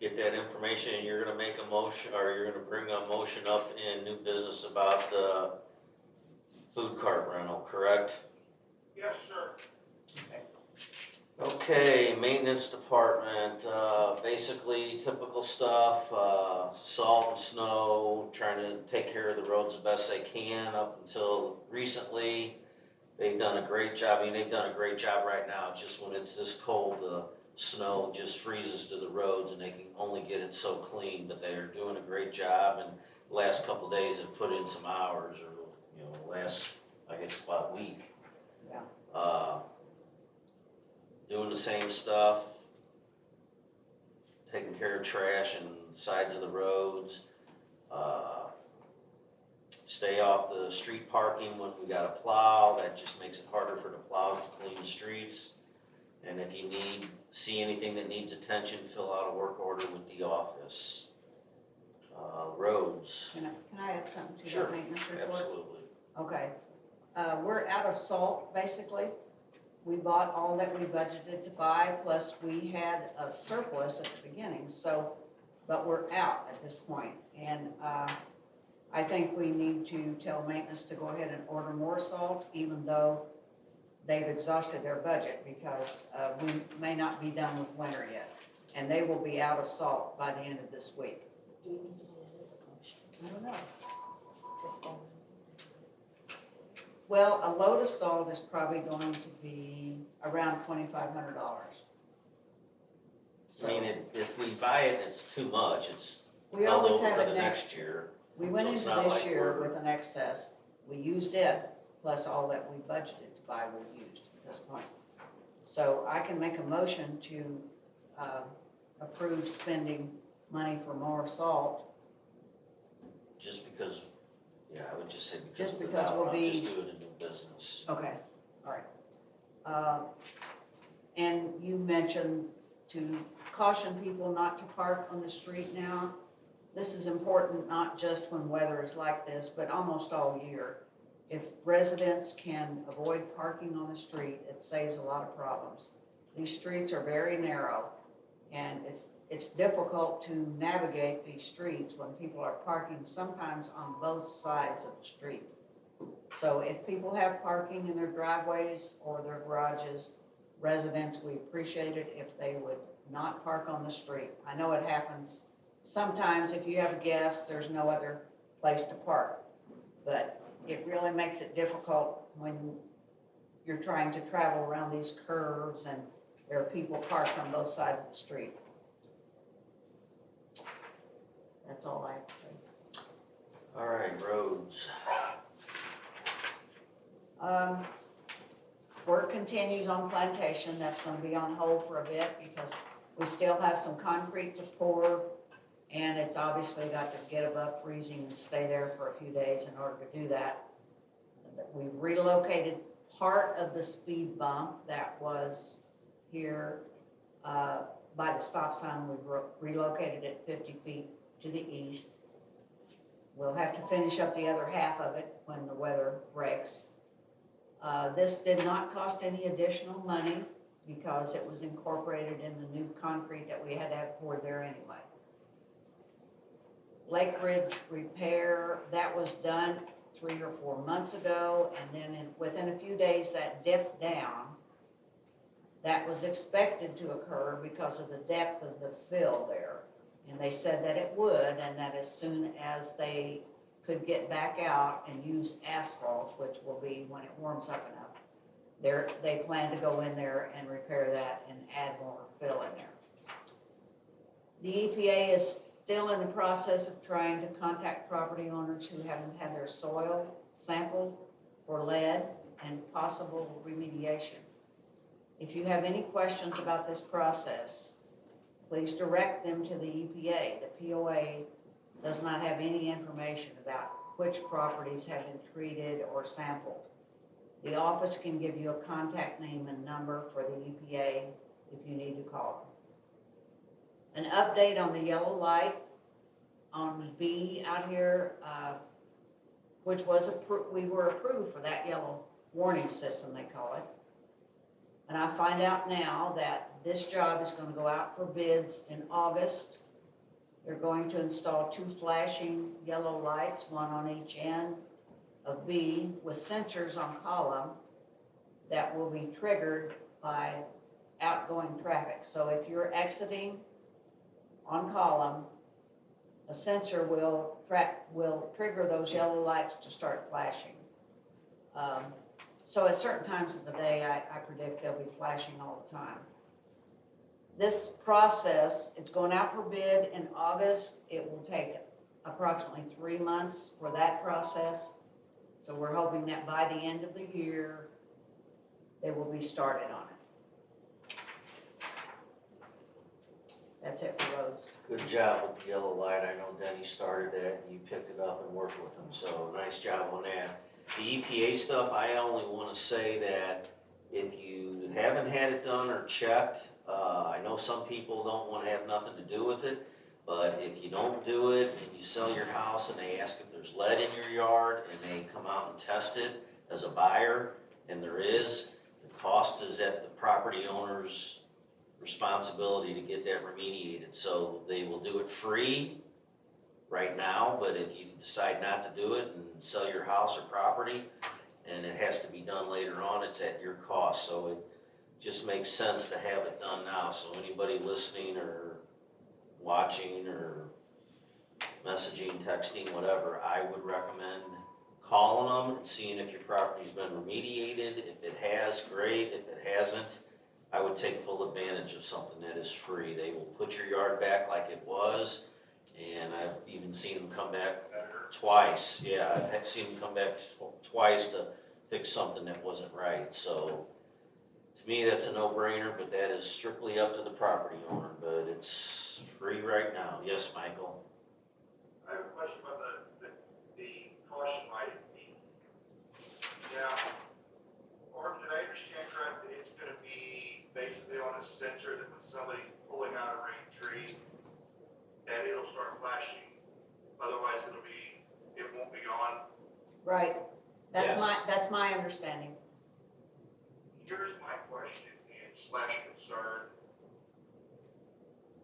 Speaker 1: get that information, and you're gonna make a motion, or you're gonna bring a motion up in new business about the food cart rental, correct?
Speaker 3: Yes, sir.
Speaker 1: Okay, maintenance department, basically typical stuff, salt and snow, trying to take care of the roads the best they can. Up until recently, they've done a great job. I mean, they've done a great job right now. Just when it's this cold, the snow just freezes to the roads and they can only get it so clean, but they are doing a great job. And the last couple of days have put in some hours, or, last, I guess, about week.
Speaker 2: Yeah.
Speaker 1: Doing the same stuff, taking care of trash and sides of the roads, stay off the street parking when we got a plow. That just makes it harder for the plows to clean the streets. And if you see anything that needs attention, fill out a work order with the office. Roads.
Speaker 2: Can I add something to
Speaker 1: Sure,
Speaker 2: that maintenance report?
Speaker 1: absolutely.
Speaker 2: Okay. We're out of salt, basically. We bought all that we budgeted to buy, plus we had a surplus at the beginning, so, but we're out at this point. And I think we need to tell maintenance to go ahead and order more salt, even though they've exhausted their budget, because we may not be done with winter yet. And they will be out of salt by the end of this week.
Speaker 4: Do we need to do that as a motion?
Speaker 2: I don't know.
Speaker 4: Just go.
Speaker 2: Well, a load of salt is probably going to be around $2,500.
Speaker 1: I mean, if we buy it, it's too much. It's
Speaker 2: We
Speaker 1: held
Speaker 2: always
Speaker 1: over
Speaker 2: have
Speaker 1: for
Speaker 2: a
Speaker 1: the
Speaker 2: next,
Speaker 1: next year.
Speaker 2: we went
Speaker 1: So it's
Speaker 2: into
Speaker 1: not
Speaker 2: this
Speaker 1: like
Speaker 2: year
Speaker 1: we're-
Speaker 2: with an excess. We used it, plus all that we budgeted to buy we've used at this point. So I can make a motion to approve spending money for more salt.
Speaker 1: Just because, yeah, I would just say because
Speaker 2: Just
Speaker 1: of the
Speaker 2: because
Speaker 1: dollar,
Speaker 2: we'll
Speaker 1: I'll
Speaker 2: be-
Speaker 1: just do it in new business.
Speaker 2: Okay, all right. And you mentioned to caution people not to park on the street now. This is important not just when weather is like this, but almost all year. If residents can avoid parking on the street, it saves a lot of problems. These streets are very narrow, and it's difficult to navigate these streets when people are parking sometimes on both sides of the street. So if people have parking in their driveways or their garages, residents, we appreciate it if they would not park on the street. I know it happens sometimes. If you have a guest, there's no other place to park. But it really makes it difficult when you're trying to travel around these curves and there are people parked on both sides of the street. That's all I have to say.
Speaker 1: All right, roads.
Speaker 2: Work continues on Plantation. That's going to be on hold for a bit because we still have some concrete to pour, and it's obviously got to get above freezing and stay there for a few days in order to do that. We relocated part of the speed bump that was here by the stop sign. We relocated it 50 feet to the east. We'll have to finish up the other half of it when the weather breaks. This did not cost any additional money because it was incorporated in the new concrete that we had to have poured there anyway. Lake Ridge repair, that was done 3 or 4 months ago, and then within a few days that dipped down. That was expected to occur because of the depth of the fill there. And they said that it would, and that as soon as they could get back out and use asphalt, which will be when it warms up enough, they plan to go in there and repair that and add more fill in there. The EPA is still in the process of trying to contact property owners who haven't had their soil sampled for lead and possible remediation. If you have any questions about this process, please direct them to the EPA. The POA does not have any information about which properties have been treated or sampled. The office can give you a contact name and number for the EPA if you need to call them. An update on the yellow light on B out here, which was we were approved for that yellow warning system, they call it. And I find out now that this job is going to go out for bids in August, They're going to install 2 flashing yellow lights, one on each end of B, with sensors on column that will be triggered by outgoing traffic. So if you're exiting on column, a sensor will trigger those yellow lights to start flashing. So at certain times of the day, I predict they'll be flashing all the time. This process, it's going out for bid in August. It will take approximately 3 months for that process. So we're hoping that by the end of the year, they will be started on it. That's it for roads.
Speaker 1: Good job with the yellow light. I know Denny started that, and you picked it up and worked with him, so nice job on that. The EPA stuff, I only want to say that if you haven't had it done or checked, I know some people don't want to have nothing to do with it, but if you don't do it and you sell your house and they ask if there's lead in your yard and they come out and test it as a buyer, and there is, the cost is at the property owner's responsibility to get that remediated. So they will do it free right now, but if you decide not to do it and sell your house or property, and it has to be done later on, it's at your cost. So it just makes sense to have it done now. So anybody listening or watching or messaging, texting, whatever, I would recommend calling them and seeing if your property's been remediated. If it has, great. If it hasn't, I would take full advantage of something that is free. They will put your yard back like it was, and I've even seen them come back twice. Yeah, I've seen them come back twice to fix something that wasn't right. So to me, that's a no-brainer, but that is strictly up to the property owner, but it's free right now. Yes, Michael?
Speaker 3: I have a question about the caution light. Now, or did I understand correct that it's gonna be basically on a sensor that when somebody's pulling out a Raintree, that it'll start flashing, otherwise it won't be on?
Speaker 2: Right.
Speaker 1: Yes.
Speaker 2: That's my understanding.
Speaker 3: Here's my question and slash concern.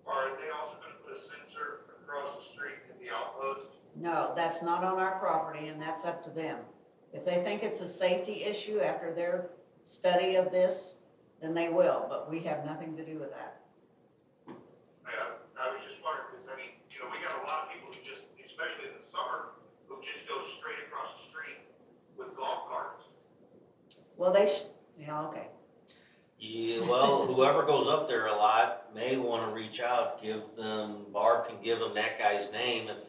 Speaker 3: Are they also gonna put a sensor across the street at the outpost?
Speaker 2: No, that's not on our property, and that's up to them. If they think it's a safety issue after their study of this, then they will, but we have nothing to do with that.
Speaker 3: I was just wondering, because I mean, you know, we got a lot of people who just, especially in the summer, who just go straight across the street with golf carts.
Speaker 2: Well, yeah, okay.
Speaker 1: Yeah, well, whoever goes up there a lot may want to reach out, Barb can give them that guy's name if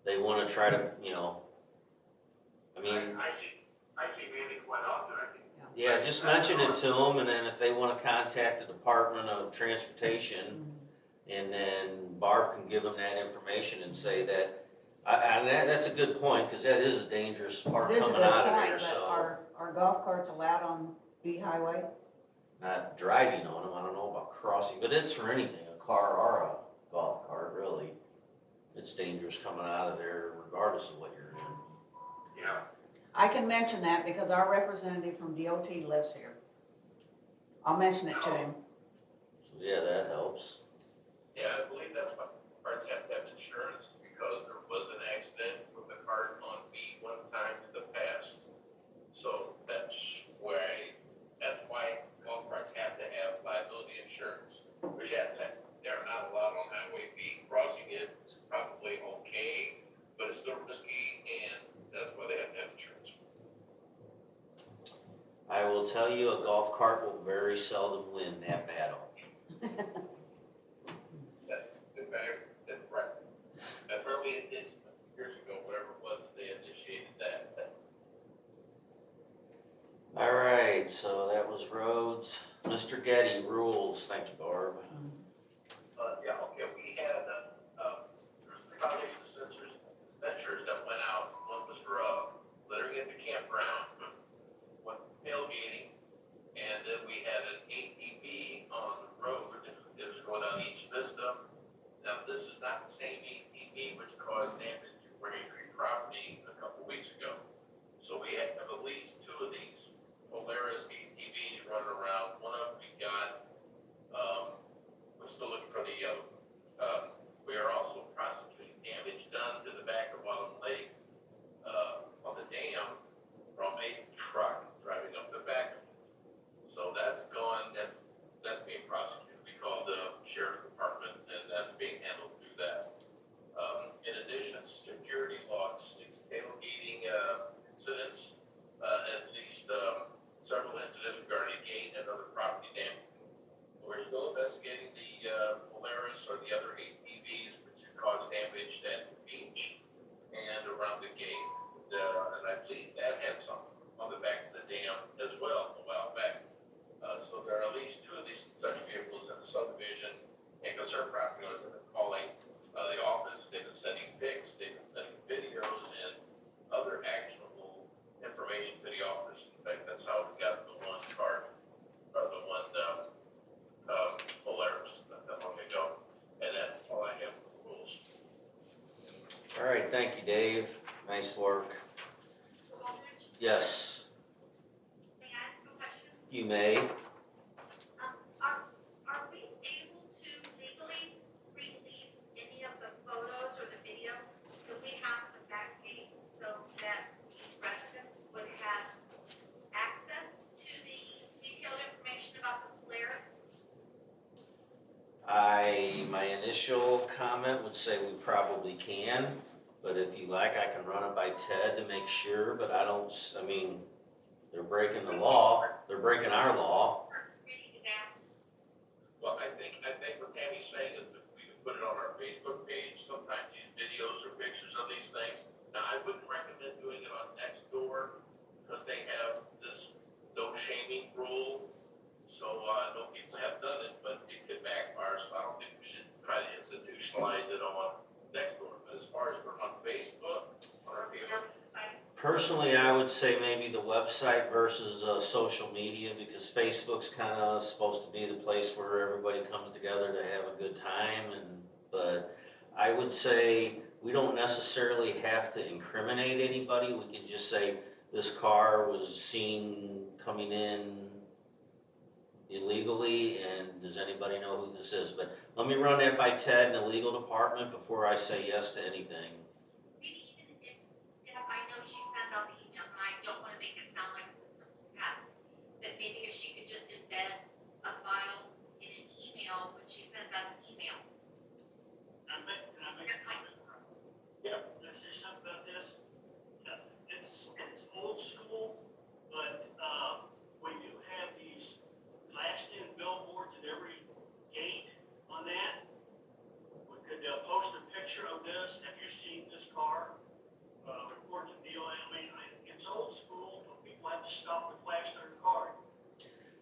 Speaker 1: they want to try to, I mean,
Speaker 3: I see Manny quite often, I think.
Speaker 1: yeah, just mention it to them, and then if they want to contact the Department of Transportation, and then Barb can give them that information and say that, and that's a good point, because that is a dangerous part
Speaker 2: It is a
Speaker 1: coming
Speaker 2: good
Speaker 1: out of
Speaker 2: point,
Speaker 1: there,
Speaker 2: but
Speaker 1: so.
Speaker 2: are golf carts allowed on B Highway?
Speaker 1: Not driving on them, I don't know about crossing, but it's for anything, a car or a golf cart, really. It's dangerous coming out of there regardless of what you're in.
Speaker 3: Yeah.
Speaker 2: I can mention that because our representative from DOT lives here. I'll mention it to him.
Speaker 1: So yeah, that helps.
Speaker 5: Yeah, I believe that's why carts have to have insurance, because there was an accident with a cart on B one time in the past. So that's why golf carts have to have liability insurance, which they're not allowed on Highway B. Crossing it is probably okay, but it's still risky, and that's why they have to have insurance.
Speaker 1: I will tell you, a golf cart will very seldom win that battle.
Speaker 5: That's right. Apparently it did years ago, whatever it was, they initiated that.
Speaker 1: All right, so that was roads. Mr. Getty, rules. Thank you, Barb.
Speaker 5: Yeah, okay, we had, there's 3 foundation sensors, ventures that went out. One was for, littering at the campground, one tailgating, and then we had an ATV on the road. It was going down East Vista. Now, this is not the same ATV which caused damage to Raintree property a couple weeks ago. So we have at least 2 of these Polaris ATVs running around. One of them we got, gate, and I believe that had something on the back of the dam as well a while back. So there are at least 2 of these such vehicles in the subdivision, and concerned property owners have been calling the office. They've been sending pics, they've been sending videos, and other actionable information to the office. In fact, that's how we got the one car, or the one Polaris not that long ago. And that's all I have for the rules.
Speaker 1: All right, thank you, Dave. Nice work.
Speaker 6: Mr. Baldridge,
Speaker 1: Yes,
Speaker 6: may I ask a question?
Speaker 1: you may.
Speaker 6: Are we able to legally release any of the photos or the video that we have at the back gate so that the residents would have access to the detailed information about the Polaris?
Speaker 1: My initial comment would say we probably can, but if you like, I can run it by Ted to make sure, but I mean, they're breaking the law, they're breaking our law.
Speaker 6: Reading is asked.
Speaker 5: Well, I think what Tammy's saying is that we can put it on our Facebook page, sometimes these videos or pictures of these things. Now, I wouldn't recommend doing it on Nextdoor, because they have this no shaming rule. So, no people have done it, but it could backfire, so I don't think we should try to institutionalize it on Nextdoor. But as far as we're on Facebook, on our Facebook,
Speaker 1: Personally, I would say maybe the website versus social media, because Facebook's kind of supposed to be the place where everybody comes together to have a good time, but I would say we don't necessarily have to incriminate anybody. We can just say this car was seen coming in illegally, and does anybody know who this is? But let me run that by Ted in the legal department before I say yes to anything.
Speaker 6: Maybe even if I know she sends out the emails, and I don't want to make it sound like it's a simple task, but maybe if she could just embed a file in an email when she sends out an email.
Speaker 7: Can I make a comment?
Speaker 5: Yeah.
Speaker 7: Can I say something about this? It's old school, but, we do have these glassed-in billboards at every gate on that. We could, post a picture of this. Have you seen this car? Report to POA. I mean, it's old school, but people have to stop to flash their card.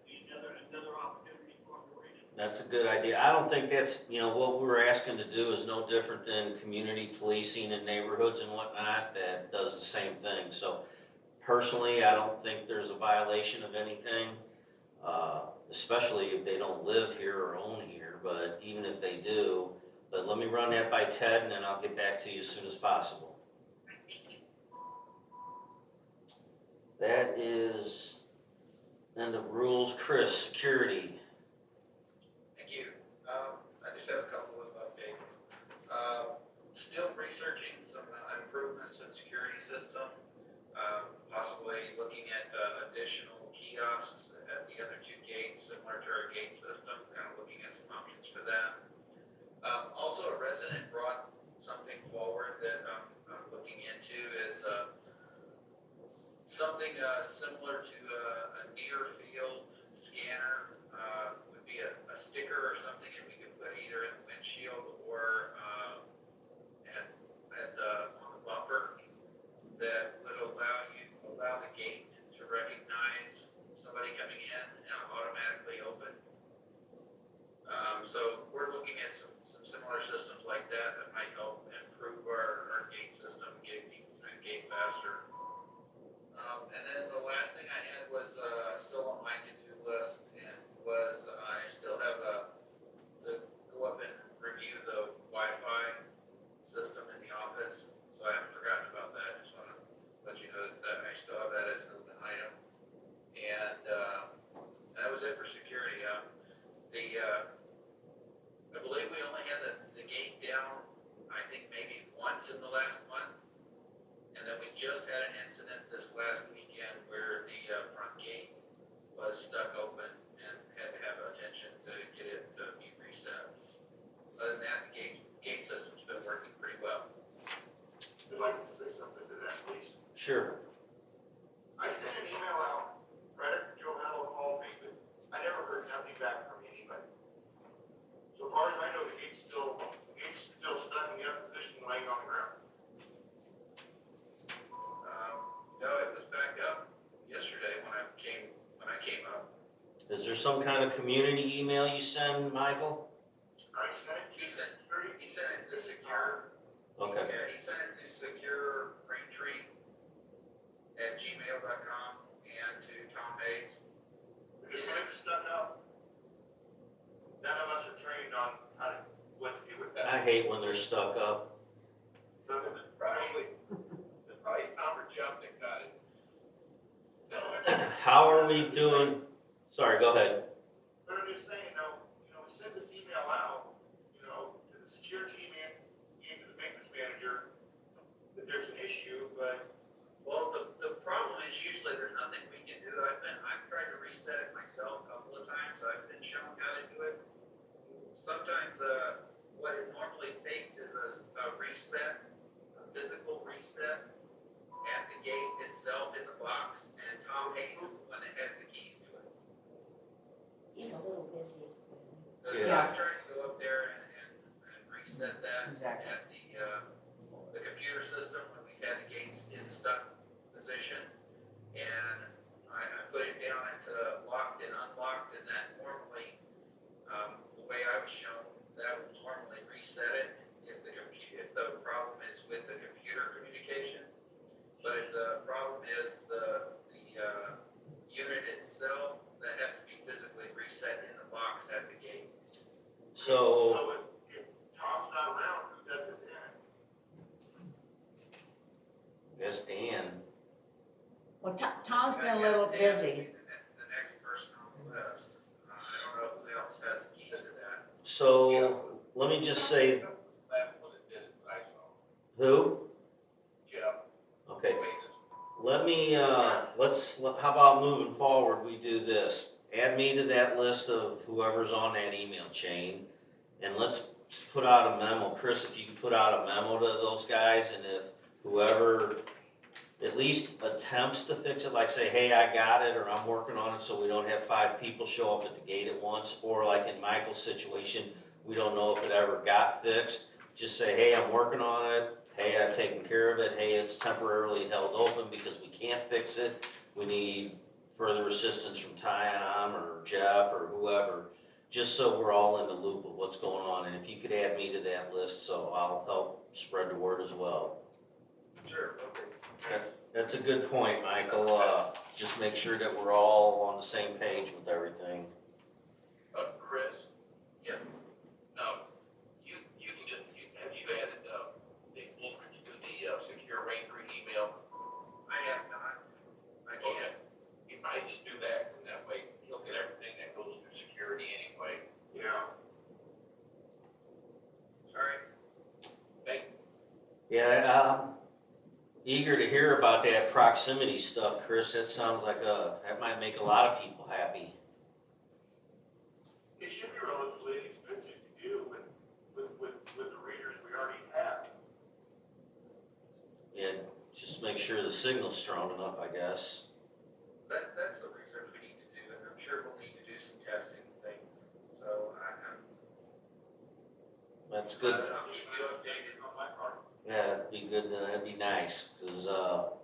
Speaker 7: Be another opportunity for them to read it.
Speaker 1: That's a good idea. I don't think that's, what we're asking to do is no different than community policing in neighborhoods and whatnot that does the same thing. So personally, I don't think there's a violation of anything, especially if they don't live here or own here, but even if they do. But let me run that by Ted, and then I'll get back to you as soon as possible.
Speaker 6: Right, thank you.
Speaker 1: That is end of rules. Chris, security.
Speaker 8: Thank you. I just have a couple of updates. Still researching some improvements to the security system, possibly looking at additional kiosks at the other 2 gates, similar to our gate system, kind of looking at some options for that. Also, a resident brought something forward that I'm looking into is something similar to a near field scanner. Would be a sticker or something that we could put either in the windshield or on the bumper that would allow the gate to recognize somebody coming in and automatically open. So we're looking at some similar systems like that might help improve our gate system, get people through the gate faster. And then the last thing I had was still on my to-do list, and was I still have to go up and review the Wi-Fi system in the office. So I haven't forgotten about that. Just want to let you know that I still have that as an open item. And that was it for security. I believe we only had the gate down, I think maybe once in the last month. And then we just had an incident this last weekend where the front gate was stuck open and had to have attention to get it to be reset. Other than that, the gate system's been working pretty well.
Speaker 3: I'd like to say something to that, please.
Speaker 1: Sure.
Speaker 3: I sent an email out, right after Joe Hallow called me, but I never heard nothing back from anybody. So far as I know, the gate's still stuck in the other position, laying on the ground.
Speaker 1: Is there some kind of community email you send, Michael?
Speaker 3: I sent it to security.
Speaker 8: He sent it to secure,
Speaker 1: Okay.
Speaker 8: yeah, he sent it to secure Raintree@gmail.com and to Tom Hayes.
Speaker 3: Because when it's stuck up, none of us are trained on what to do with
Speaker 1: I
Speaker 3: that.
Speaker 1: hate when they're stuck up.
Speaker 3: So,
Speaker 5: Probably Tom or Jeff that got it.
Speaker 1: How are we doing? Sorry, go ahead.
Speaker 3: but I'm just saying, we send this email out, to the secure team and to the maintenance manager, that there's an issue, but
Speaker 8: Well, the problem is usually there's nothing we can do. I've tried to reset it myself a couple of times. I've been shown how to do it. Sometimes, what it normally takes is a reset, a physical reset at the gate itself in the box, and Tom Hayes is the one that has the keys to it.
Speaker 4: He's a little busy.
Speaker 1: Yeah.
Speaker 8: I've tried to go up there and reset that
Speaker 2: Exactly.
Speaker 8: at the computer system when we've had the gates in stuck position, and I put it down into locked and unlocked, and that normally, the way I was shown, that would normally reset it if the problem is with the computer communication. But if the problem is the unit itself, that has to be physically reset in the box at the gate.
Speaker 1: So,
Speaker 3: if Tom's not around, who does it then?
Speaker 1: I guess Dan.
Speaker 2: Well, Tom's been a
Speaker 8: I
Speaker 2: little
Speaker 8: guess Dan would
Speaker 2: busy.
Speaker 8: be the next person on the list. I don't know who else has keys to that.
Speaker 1: So, let me just say,
Speaker 5: That's what it did, I saw.
Speaker 1: who?
Speaker 5: Jeff.
Speaker 1: Okay.
Speaker 5: Maintenance.
Speaker 1: Let me, how about moving forward, we do this. Add me to that list of whoever's on that email chain, and let's put out a memo. Chris, if you can put out a memo to those guys, and if whoever at least attempts to fix it, like say, hey, I got it, or I'm working on it, so we don't have 5 people show up at the gate at once, or like in Michael's situation, we don't know if it ever got fixed. Just say, hey, I'm working on it. Hey, I've taken care of it. Hey, it's temporarily held open because we can't fix it. We need further assistance from Tom or Jeff or whoever, just so we're all in the loop of what's going on. And if you could add me to that list, so I'll help spread the word as well.
Speaker 8: Sure, okay.
Speaker 1: That's a good point, Michael. Just make sure that we're all on the same page with everything.
Speaker 5: Chris?
Speaker 8: Yeah.
Speaker 5: No, you can just, have you added, the Wolfridge to the, secure Raintree email?
Speaker 8: I have not. I
Speaker 5: Okay.
Speaker 8: can't.
Speaker 5: You might just do that, and that way he'll get everything that goes through security anyway.
Speaker 3: Yeah.
Speaker 8: Sorry.
Speaker 1: Yeah, I'm eager to hear about that proximity stuff, Chris. That sounds like that might make a lot of people happy.
Speaker 3: It should be relatively inexpensive to do with the readers we already have.
Speaker 1: And just make sure the signal's strong enough, I guess.
Speaker 8: That's the research we need to do, and I'm sure we'll need to do some testing and things. So
Speaker 1: That's good.
Speaker 8: I'll keep you updated.
Speaker 3: On my part.
Speaker 1: Yeah, it'd be good. That'd be nice, because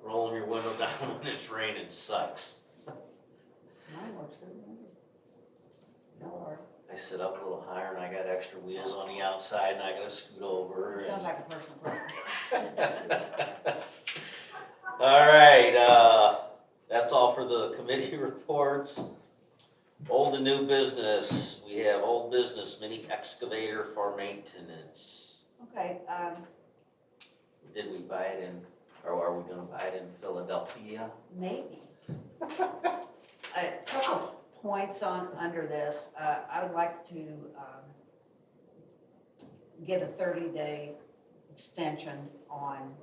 Speaker 1: rolling your window down when it's raining sucks.
Speaker 2: Mine works really good. No worries.
Speaker 1: I sit up a little higher and I got extra wheels on the outside and I gotta scoot over.
Speaker 2: It sounds like a personal problem.
Speaker 1: All right, that's all for the committee reports. Old and new business. We have old business, mini excavator for maintenance.
Speaker 2: Okay,
Speaker 1: Did we buy it in, or are we gonna buy it in Philadelphia?
Speaker 2: maybe. A couple points under this. I would like to get a 30-day extension on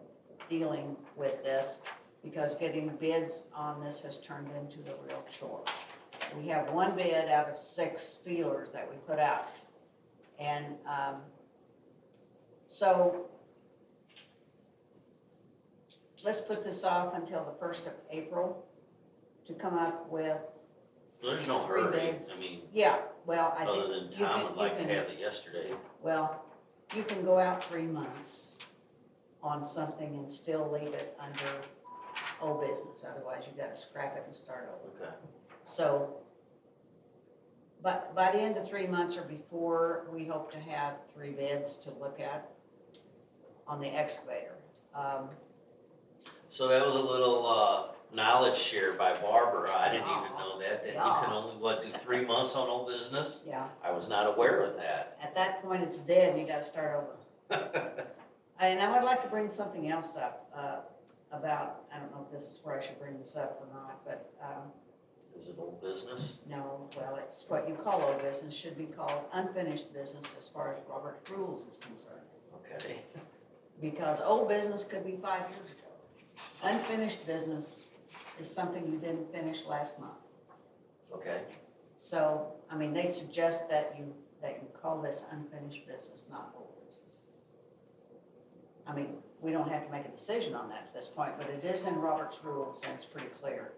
Speaker 2: dealing with this, because getting bids on this has turned into a real chore. We have one bid out of 6 feelers that we put out. And so let's put this off until the 1st of April to come up with
Speaker 1: There's no
Speaker 2: 3
Speaker 1: hurry.
Speaker 2: bids.
Speaker 1: I mean,
Speaker 2: Yeah, well, I think.
Speaker 1: other than
Speaker 2: you
Speaker 1: Tom
Speaker 2: can-
Speaker 1: would
Speaker 2: you
Speaker 1: like to
Speaker 2: can-
Speaker 1: have it yesterday.
Speaker 2: Well, you can go out 3 months on something and still leave it under old business, otherwise you gotta scrap it and start over.
Speaker 1: Okay.
Speaker 2: So But by the end of 3 months or before, we hope to have 3 bids to look at on the excavator.
Speaker 1: So that was a little, knowledge share by Barbara. I didn't even know that you can only, do 3 months on old business?
Speaker 2: Yeah,
Speaker 1: I was not aware of that.
Speaker 2: at that point, it's dead and you gotta start over. And I would like to bring something else up, about, I don't know if this is where I should bring this up or not, but,
Speaker 1: Is it old business?
Speaker 2: no, well, it's what you call old business, should be called unfinished business as far as Robert's rules is concerned.
Speaker 1: Okay.
Speaker 2: Because old business could be 5 years ago. Unfinished business is something you didn't finish last month.
Speaker 1: Okay.
Speaker 2: So, I mean, they suggest that you call this unfinished business, not old business. I mean, we don't have to make a decision on that at this point, but it is in Robert's rules and it's pretty clear.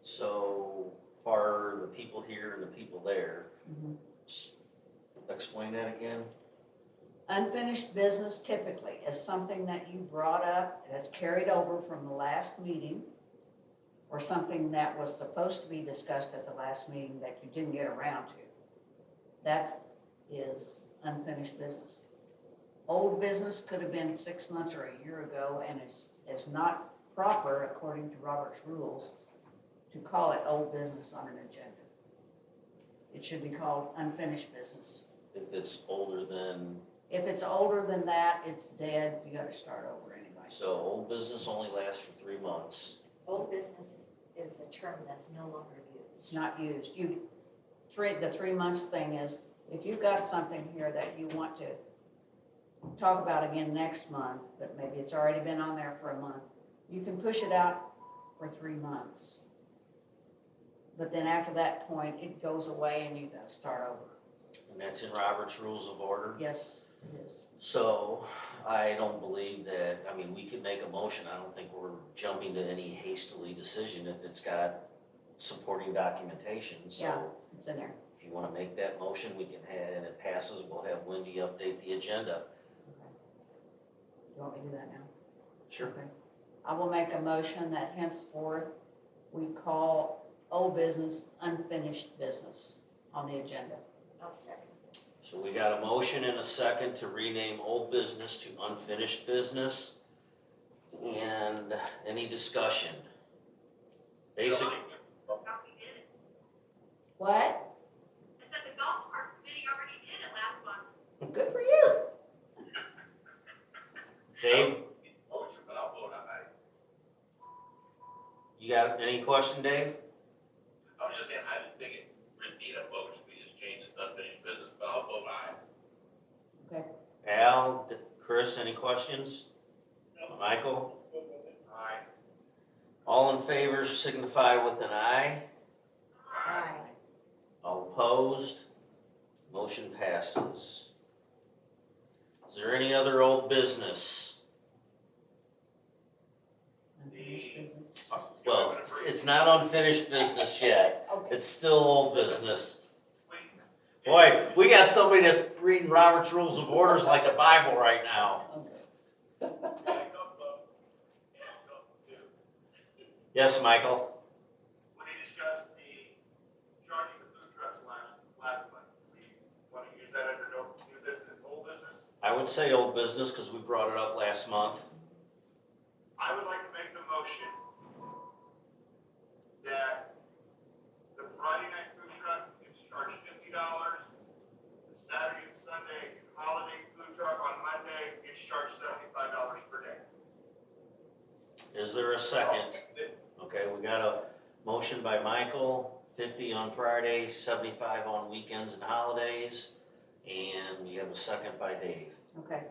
Speaker 1: So for the people here and the people there, explain that again.
Speaker 2: Unfinished business typically is something that you brought up that's carried over from the last meeting, or something that was supposed to be discussed at the last meeting that you didn't get around to. That is unfinished business. Old business could have been 6 months or a year ago, and is not proper, according to Robert's rules, to call it old business on an agenda. It should be called unfinished business.
Speaker 1: If it's older than,
Speaker 2: If it's older than that, it's dead, you gotta start over anyway.
Speaker 1: so old business only lasts for 3 months.
Speaker 4: Old business is a term that's no longer used.
Speaker 2: It's not used. The 3 months thing is, if you've got something here that you want to talk about again next month, but maybe it's already been on there for a month, you can push it out for 3 months. But then after that point, it goes away and you gotta start over.
Speaker 1: And that's in Robert's Rules of Order.
Speaker 2: Yes, it is.
Speaker 1: So I don't believe that, I mean, we could make a motion. I don't think we're jumping to any hastily decision if it's got supporting documentation. So
Speaker 2: Yeah, it's in there.
Speaker 1: if you want to make that motion, we can have, and it passes, we'll have Wendy update the agenda.
Speaker 2: Okay. You want me to do that now?
Speaker 1: Sure.
Speaker 2: Okay. I will make a motion that henceforth we call old business unfinished business on the agenda.
Speaker 4: I'll second.
Speaker 1: So we got a motion and a second to rename old business to unfinished business. And any discussion? Basic,
Speaker 6: Already did it.
Speaker 2: What?
Speaker 6: I said the golf cart committee already did it last month.
Speaker 2: Good for you.
Speaker 1: Dave,
Speaker 5: Motion, but I'll vote aye.
Speaker 1: you got any question, Dave?
Speaker 5: I was just saying, I didn't think it would need a motion, we just changed it to unfinished business, but I'll vote aye.
Speaker 2: Okay.
Speaker 1: Al, Chris, any questions?
Speaker 7: No.
Speaker 1: Michael?
Speaker 7: Good with it.
Speaker 3: Aye.
Speaker 1: All in favor signify with an aye.
Speaker 4: Aye.
Speaker 1: All opposed? Motion passes. Is there any other old business?
Speaker 2: Unfinished business.
Speaker 1: Well, it's not unfinished business yet.
Speaker 2: Okay.
Speaker 1: It's still old business. Boy, we got somebody that's reading Robert's Rules of Orders like a Bible right now.
Speaker 2: Okay.
Speaker 1: Yes, Michael?
Speaker 3: When we discussed the charging the food trucks last month, we want to use that under new business, old business?
Speaker 1: I would say old business because we brought it up last month.
Speaker 3: I would like to make the motion that the Friday night food truck gets charged $50. The Saturday and Sunday holiday food truck on Monday gets charged $75 per day.
Speaker 1: Is there a second? Okay, we got a motion by Michael, 50 on Fridays, 75 on weekends and holidays. And we have a second by Dave.
Speaker 2: Okay.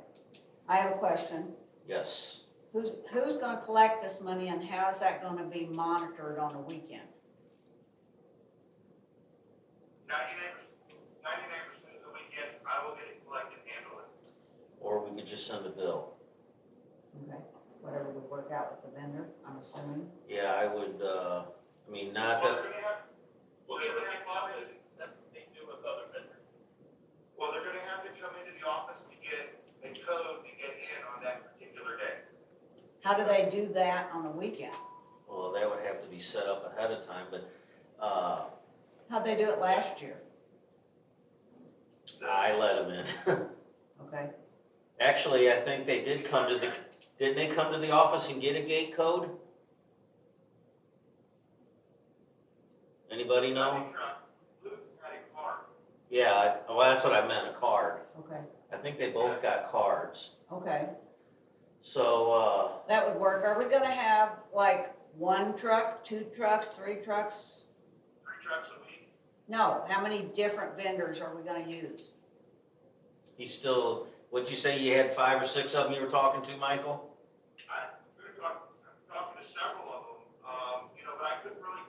Speaker 2: I have a question.
Speaker 1: Yes.
Speaker 2: Who's gonna collect this money and how is that gonna be monitored on a weekend?
Speaker 3: 99% of the weekends, I will get it collected and handle it.
Speaker 1: Or we could just send a bill.
Speaker 2: Okay. Whatever would work out with the vendor, I'm assuming.
Speaker 1: Yeah, I would, I mean, not
Speaker 3: Well,
Speaker 1: that,
Speaker 3: they're gonna have,
Speaker 5: Well, they would have to come in, that's what they do with other vendors.
Speaker 3: well, they're gonna have to come into the office to get a code to get in on that particular day.
Speaker 2: How do they do that on the weekend?
Speaker 1: well, that would have to be set up ahead of time, but,
Speaker 2: How'd they do it last year?
Speaker 1: I let them in.
Speaker 2: Okay,
Speaker 1: Actually, I think they did come to the, didn't they come to the office and get a gate code? Anybody know?
Speaker 3: Semi-truck, Luke's had a car.
Speaker 1: Yeah, well, that's what I meant, a card.
Speaker 2: okay,
Speaker 1: I think they both got cards.
Speaker 2: okay.
Speaker 1: So,
Speaker 2: That would work. Are we gonna have like one truck, 2 trucks, 3 trucks?
Speaker 3: 3 trucks a week.
Speaker 2: No, how many different vendors are we gonna use?
Speaker 1: he's still, what'd you say, you had 5 or 6 of them you were talking to, Michael?
Speaker 3: I'm talking to several of them, but I couldn't really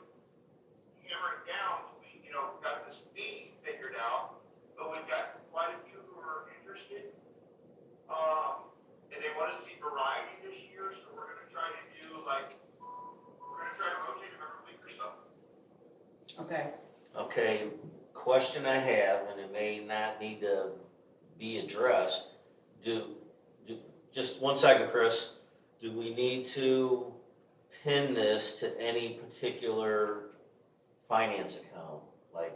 Speaker 3: hammer it down till we, got this fee figured out. But we've got quite a few who are interested. And they want to see variety this year, so we're gonna try to rotate them every week or so.
Speaker 2: Okay,
Speaker 1: Okay, question I have, and it may not need to be addressed. Just 1 second, Chris. Do we need to pin this to any particular finance account, like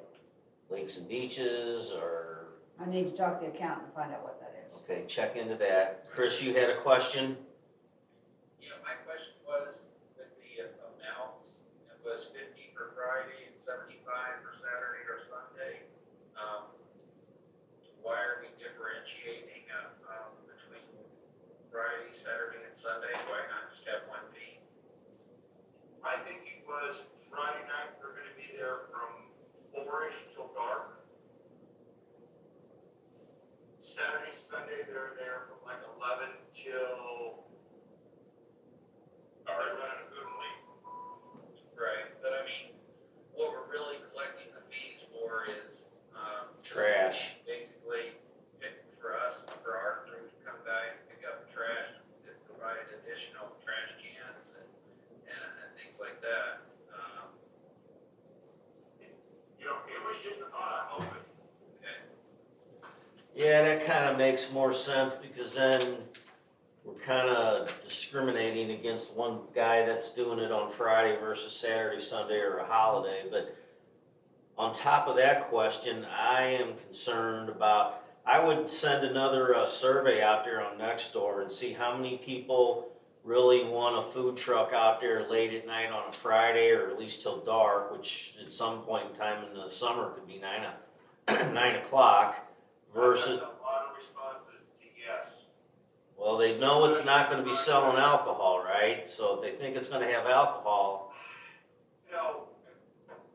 Speaker 1: Lakes and Beaches, or,
Speaker 2: I need to talk to the accountant and find out what that is.
Speaker 1: okay, check into that. Chris, you had a question?
Speaker 8: Yeah, my question was with the amounts, it was 50 for Friday and 75 for Saturday or Sunday. Why are we differentiating between Friday, Saturday, and Sunday? Why not just have one fee?
Speaker 3: My thinking was Friday night, they're gonna be there from 4-ish till dark. Saturday, Sunday, they're there from like 11 till they're running food and leave.
Speaker 8: Right, but I mean, what we're really collecting the fees for is
Speaker 1: Trash.
Speaker 8: basically for us, for our crew to come by and pick up trash, and provide additional trash cans and things like that.
Speaker 3: It was just a thought, I'm open.
Speaker 8: Okay.
Speaker 1: Yeah, that kind of makes more sense, because then we're kind of discriminating against one guy that's doing it on Friday versus Saturday, Sunday, or a holiday. But on top of that question, I am concerned about, I would send another survey out there on Nextdoor and see how many people really want a food truck out there late at night on a Friday, or at least till dark, which at some point in time in the summer could be 9 o'clock, versus,
Speaker 3: I've gotten a lot of responses to yes.
Speaker 1: well, they know it's not gonna be selling alcohol, right? So if they think it's gonna have alcohol,
Speaker 3: No,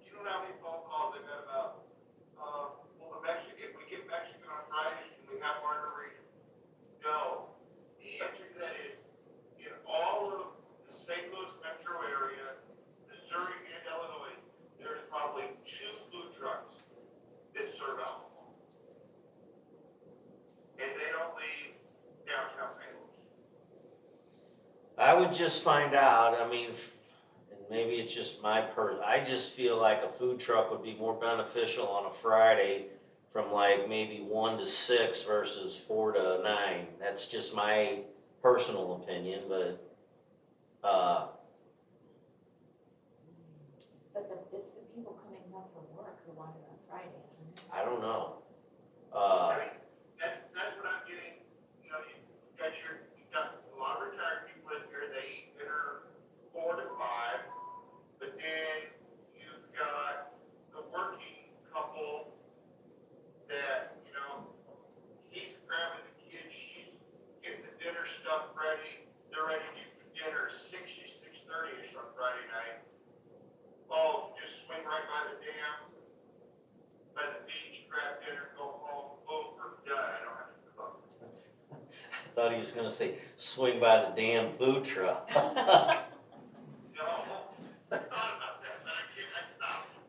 Speaker 3: you know how many phone calls I got about, we get Mexican on Fridays, can we have margaritas? No. The answer to that is, in all of the St. Louis metro area, Missouri and Illinois, there's probably 2 food trucks that serve alcohol. And they don't leave downtown St. Louis.
Speaker 1: I would just find out, I mean, and maybe it's just I just feel like a food truck would be more beneficial on a Friday from like maybe 1 to 6 versus 4 to 9. That's just my personal opinion, but,
Speaker 4: But it's the people coming home from work who want it on Friday, isn't it?
Speaker 1: I don't know.
Speaker 3: I mean, that's what I'm getting, you've got a lot of retired people in here, they eat dinner 4 to 5, but then you've got the working couple that, he's grabbing the kids, she's getting the dinner stuff ready, they're ready to do dinner 6:30ish on Friday night. Oh, just swing right by the beach, grab dinner, go home, boom, we're done, I don't have to cook.
Speaker 1: I thought he was gonna say, swing by the damn food truck.
Speaker 3: No, I thought about that, but I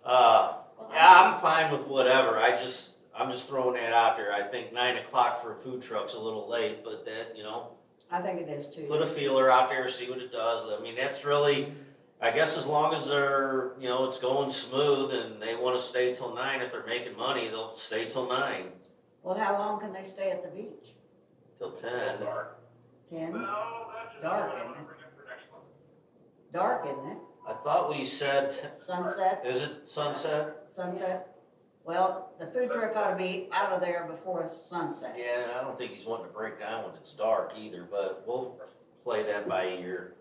Speaker 3: stopped.
Speaker 1: Yeah, I'm fine with whatever, I'm just throwing that out there. I think 9 o'clock for a food truck's a little late, but that,
Speaker 2: I think it is too.
Speaker 1: put a feeler out there, see what it does. I mean, that's really, I guess as long as they're, it's going smooth and they wanna stay till 9, if they're making money, they'll stay till 9,
Speaker 2: Well, how long can they stay at the beach?
Speaker 1: till 10.
Speaker 2: 10?
Speaker 3: Well, that's another
Speaker 2: Dark,
Speaker 3: one I
Speaker 2: isn't
Speaker 3: wanna
Speaker 2: it?
Speaker 3: bring up for next month.
Speaker 2: Dark, isn't it?
Speaker 1: I thought we said,
Speaker 2: Sunset?
Speaker 1: is it sunset?
Speaker 2: Sunset? Well, the food truck ought to be out of there before sunset.
Speaker 1: Yeah, I don't think he's wanting to break down when it's dark either, but we'll play that by ear.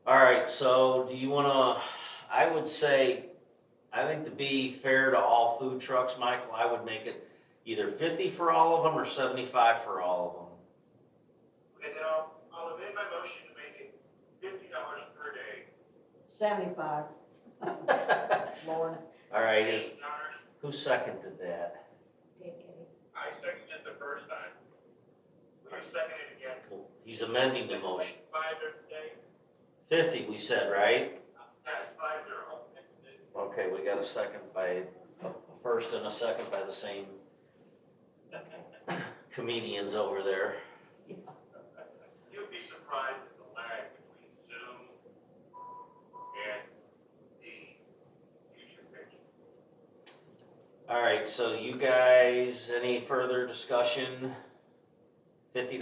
Speaker 1: All right, so do you wanna, I would say, I think to be fair to all food trucks, Michael, I would make it either 50 for all of them or 75 for all
Speaker 3: Okay, then I'll amend my motion to make it $50 per day.
Speaker 2: 75.
Speaker 1: of them.
Speaker 2: Lord.
Speaker 1: All right,
Speaker 3: $8.
Speaker 1: who seconded that?
Speaker 2: Did get it.
Speaker 5: I seconded it the first time.
Speaker 3: Will you second it again?
Speaker 1: Well, he's amending the motion.
Speaker 5: 5 every day.
Speaker 1: 50, we said, right?
Speaker 3: Yes, 5-0.
Speaker 1: Okay, we got a second by, a first and a second by the same comedians over there.
Speaker 3: You'd be surprised at the lag between Zoom and the YouTube picture.
Speaker 1: All right, so you guys, any further discussion? $50,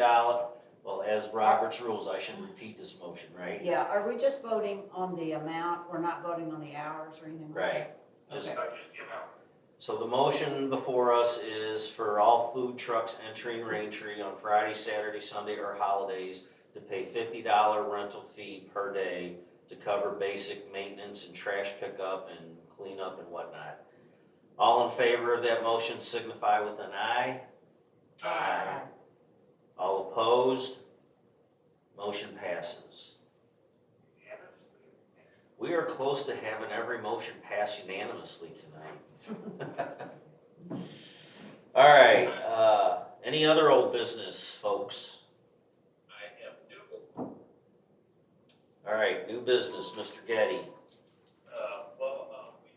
Speaker 1: well, as Robert's rules, I should repeat this motion, right?
Speaker 2: Yeah, are we just voting on the amount? We're not voting on the hours or anything like
Speaker 1: Right.
Speaker 2: that?
Speaker 1: Just,
Speaker 2: Okay.
Speaker 3: Just the amount.
Speaker 1: so the motion before us is for all food trucks entering Raintree on Friday, Saturday, Sunday, or holidays to pay $50 rental fee per day to cover basic maintenance and trash pickup and cleanup and whatnot. All in favor of that motion signify with an aye. Aye. All opposed? Motion passes.
Speaker 3: Unanimously.
Speaker 1: We are close to having every motion pass unanimously tonight. All right, any other old business, folks?
Speaker 5: I have new,
Speaker 1: All right, new business, Mr. Getty.
Speaker 5: we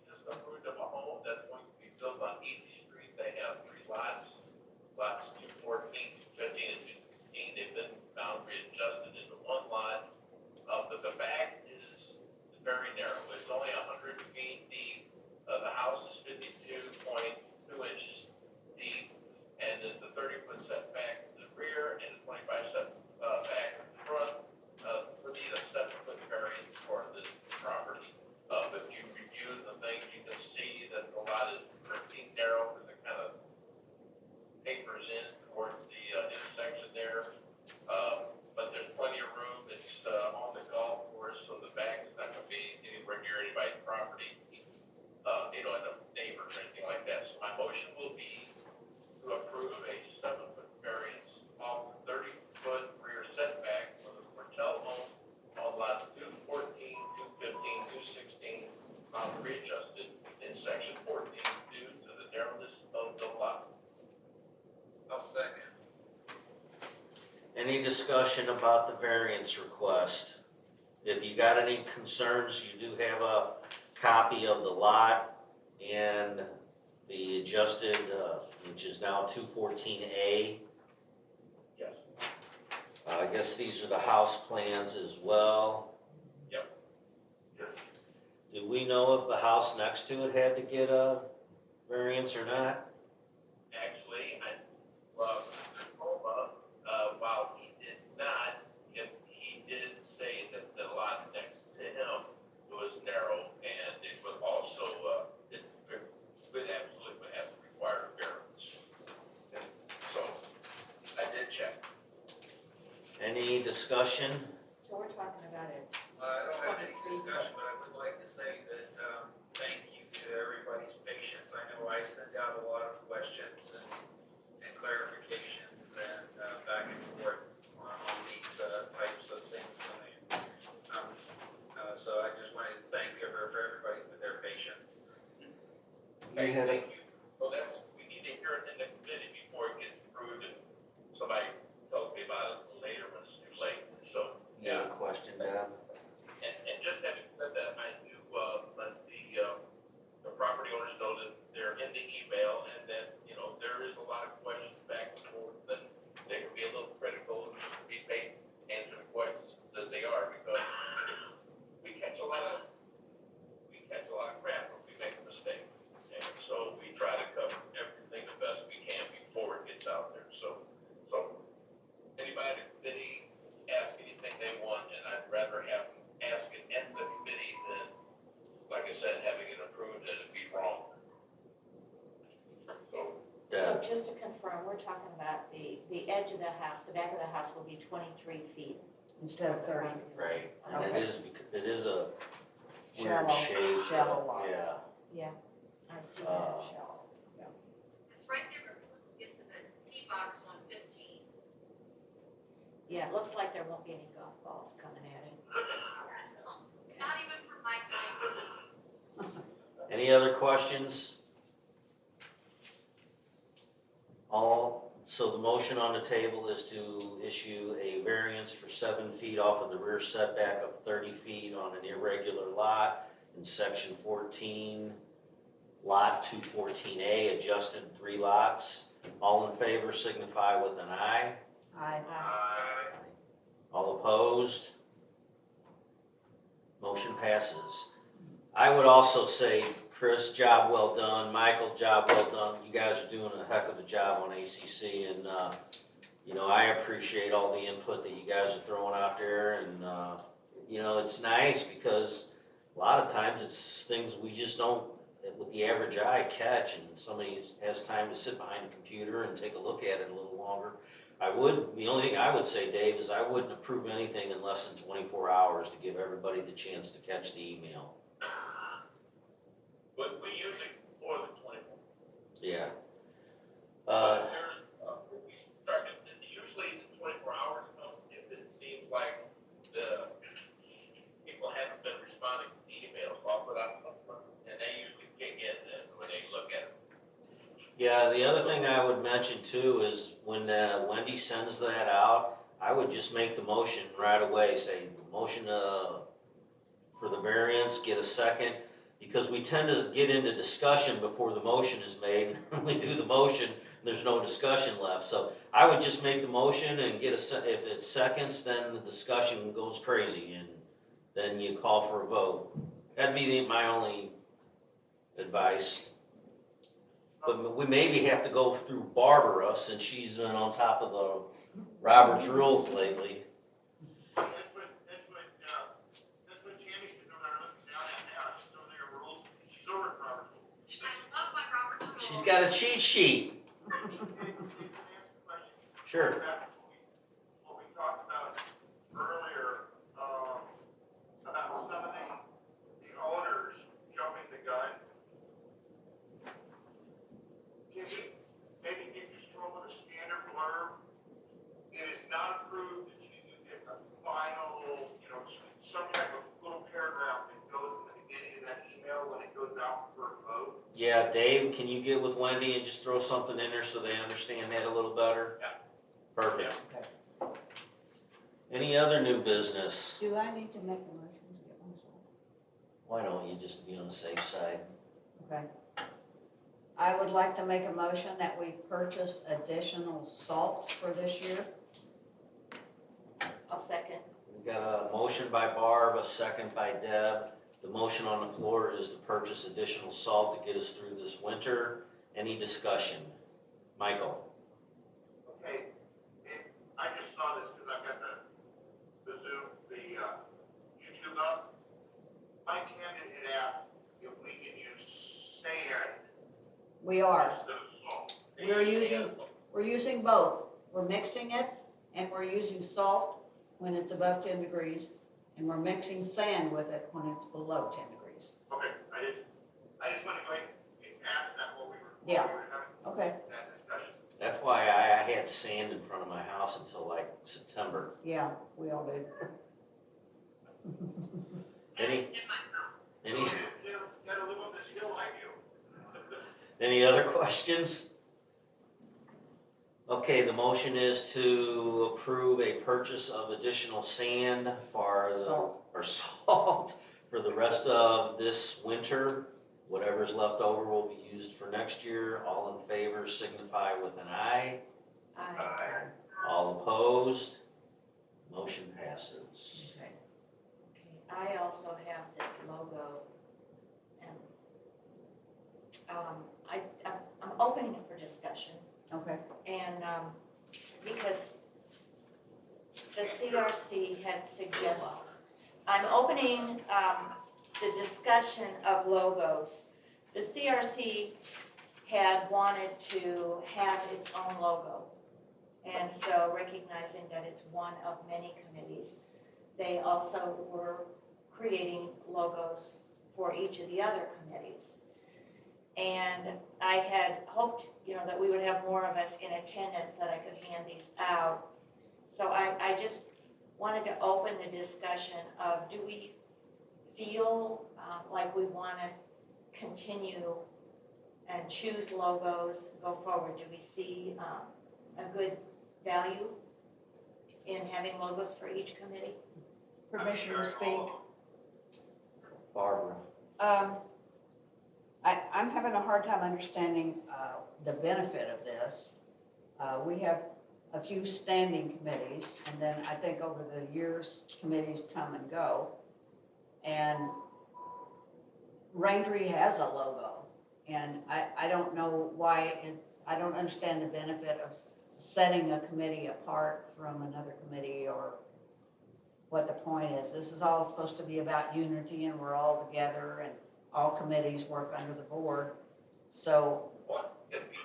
Speaker 5: just approved of a home that's going to be built on Easy Street. They have 3 lots, lots 214, 215, and 216. They've been boundary adjusted into 1 lot. But the back is very narrow. It's only 100 feet deep. The house is 52.2 inches deep, and then the 30-foot setback in the rear and the 25 back in front. We need a 7-foot variance for this property. If you review the things, you can see that the lot is pretty narrow because it kind of tapers in towards the intersection there. But there's plenty of room. It's on the golf course, so the back is not going to be anywhere near anybody's property, and a neighbor or anything like that. So my motion will be to approve a 7-foot variance off the 30-foot rear setback for the Portel home on lots 214, 215, 216, readjusted in section 14 due to the narrowness of the lot.
Speaker 8: I'll second.
Speaker 1: Any discussion about the variance request? If you got any concerns, you do have a copy of the lot and the adjusted, which is now 214A.
Speaker 5: Yes.
Speaker 1: I guess these are the house plans as well.
Speaker 5: Yep.
Speaker 1: Do we know if the house next to it had to get a variance or not?
Speaker 5: Actually, Mr. Coma, while he did not, he did say that the lot next to him was narrow and it would also, it would have to require a variance. And so, I did check.
Speaker 1: Any discussion?
Speaker 4: So we're talking about it.
Speaker 8: I don't have any discussion, but I would like to say that, thank you to everybody's patience. I know I sent out a lot of questions and clarifications and, back and forth on these, types of things. So I just wanted to thank everybody for their patience.
Speaker 1: You had a,
Speaker 5: Thank you. So we need to hear it in the committee before it gets approved and somebody tells me about it later when it's too late. So,
Speaker 1: you had a question, Deb?
Speaker 5: and just having said that, I do, let the property owners know that they're in the email and that, there is a lot of questions back and forth, that they can be a little critical and just be paid, answer the questions that they are, because we catch a lot of crap if we make a mistake. And so we try to cover everything the best we can before it gets out there. So anybody in the committee ask anything they want, and I'd rather have
Speaker 4: we're talking about the edge of the house, the back of the house will be 23 feet.
Speaker 2: Instead of 30.
Speaker 1: Right, and
Speaker 2: Okay.
Speaker 1: it is a
Speaker 2: Shallow,
Speaker 1: weird shape.
Speaker 2: shallow lot.
Speaker 1: Yeah.
Speaker 4: Yeah, I see that.
Speaker 2: Shallow.
Speaker 6: It's right there before you get to the tee box on 15.
Speaker 4: Yeah, it looks like there won't be any golf balls coming at it.
Speaker 6: Not even from my side.
Speaker 1: Any other questions? So the motion on the table is to issue a variance for 7 feet off of the rear setback of 30 feet on an irregular lot in section 14, lot 214A, adjusted 3 lots. All in favor signify with an aye.
Speaker 2: Aye.
Speaker 1: All opposed? Motion passes. I would also say, Chris, job well done. Michael, job well done. You guys are doing a heck of a job on ACC, and, I appreciate all the input that you guys are throwing out there, and, it's nice because a lot of times it's things we just don't, with the average eye, catch, and somebody has time to sit behind a computer and take a look at it a little longer. The only thing I would say, Dave, is I wouldn't approve anything in less than 24 hours to give everybody the chance to catch the email.
Speaker 5: But we use it more than 24.
Speaker 1: Yeah.
Speaker 5: But we start, usually the 24 hours comes if it seems like the people haven't been responding to the emails, I'll put out, and they usually kick in when they look at it.
Speaker 1: Yeah, the other thing I would mention too is when Wendy sends that out, I would just make the motion right away, say, motion for the variance, get a second, because we tend to get into discussion before the motion is made. When we do the motion, there's no discussion left. So I would just make the motion and get if it's seconds, then the discussion goes crazy, and then you call for a vote. That'd be my only advice. But we maybe have to go through Barbara, since she's been on top of the Robert's rules lately.
Speaker 3: That's what Tammy's sitting over there looking down at now. She's over there in rules. She's over at Robert's rules.
Speaker 6: I love my Robert's rules.
Speaker 1: She's got a cheat sheet.
Speaker 3: Can I ask a question?
Speaker 1: Sure.
Speaker 3: Back to what we talked about earlier, about some of the owners jumping the gun. Can we maybe just come up with a standard blurb? It is not approved that you get a final, some type of little paragraph that goes in the beginning of that email when it goes out for a vote.
Speaker 1: Yeah, Dave, can you get with Wendy and just throw something in there so they understand that a little better?
Speaker 5: Yeah.
Speaker 1: Perfect.
Speaker 2: Okay.
Speaker 1: Any other new business?
Speaker 2: Do I need to make a motion to get myself?
Speaker 1: Why don't you just be on the safe side?
Speaker 2: Okay. I would like to make a motion that we purchase additional salt for this year.
Speaker 4: I'll second.
Speaker 1: We got a motion by Barb, a second by Deb. The motion on the floor is to purchase additional salt to get us through this winter. Any discussion? Michael?
Speaker 3: Okay, I just saw this because I've got the Zoom, the YouTube up. Mike Camden had asked if we can use sand
Speaker 2: We are.
Speaker 3: instead of salt.
Speaker 2: We're using both. We're mixing it, and we're using salt when it's above 10 degrees, and we're mixing sand with it when it's below 10 degrees.
Speaker 3: Okay, I just wanted to go ahead and ask that while we were
Speaker 2: Yeah.
Speaker 3: having
Speaker 2: Okay.
Speaker 3: that discussion.
Speaker 1: That's why I had sand in front of my house until like September.
Speaker 2: Yeah, we all do.
Speaker 1: Any,
Speaker 6: In my mouth.
Speaker 1: any,
Speaker 3: You gotta live on this hill, I do.
Speaker 1: any other questions? Okay, the motion is to approve a purchase of additional sand for or salt for the rest of this winter. Whatever's left over will be used for next year. All in favor signify with an aye.
Speaker 4: Aye.
Speaker 1: All opposed? Motion passes.
Speaker 2: Okay.
Speaker 4: Okay, I also have this logo, and I'm opening it for discussion,
Speaker 2: Okay.
Speaker 4: and because the CRC had suggested, I'm opening the discussion of logos. The CRC had wanted to have its own logo. And so recognizing that it's one of many committees, they also were creating logos for each of the other committees. And I had hoped, that we would have more of us in attendance, that I could hand these out. So I just wanted to open the discussion of, do we feel like we want to continue and choose logos, go forward? Do we see a good value in having logos for each committee?
Speaker 2: Permission to speak?
Speaker 1: Barbara.
Speaker 2: I'm having a hard time understanding the benefit of this. We have a few standing committees, and then I think over the years, committees come and go. And Raintree has a logo, and I don't know why, I don't understand the benefit of setting a committee apart from another committee, or what the point is. This is all supposed to be about unity, and we're all together, and all committees work under the board. So,
Speaker 5: What could be,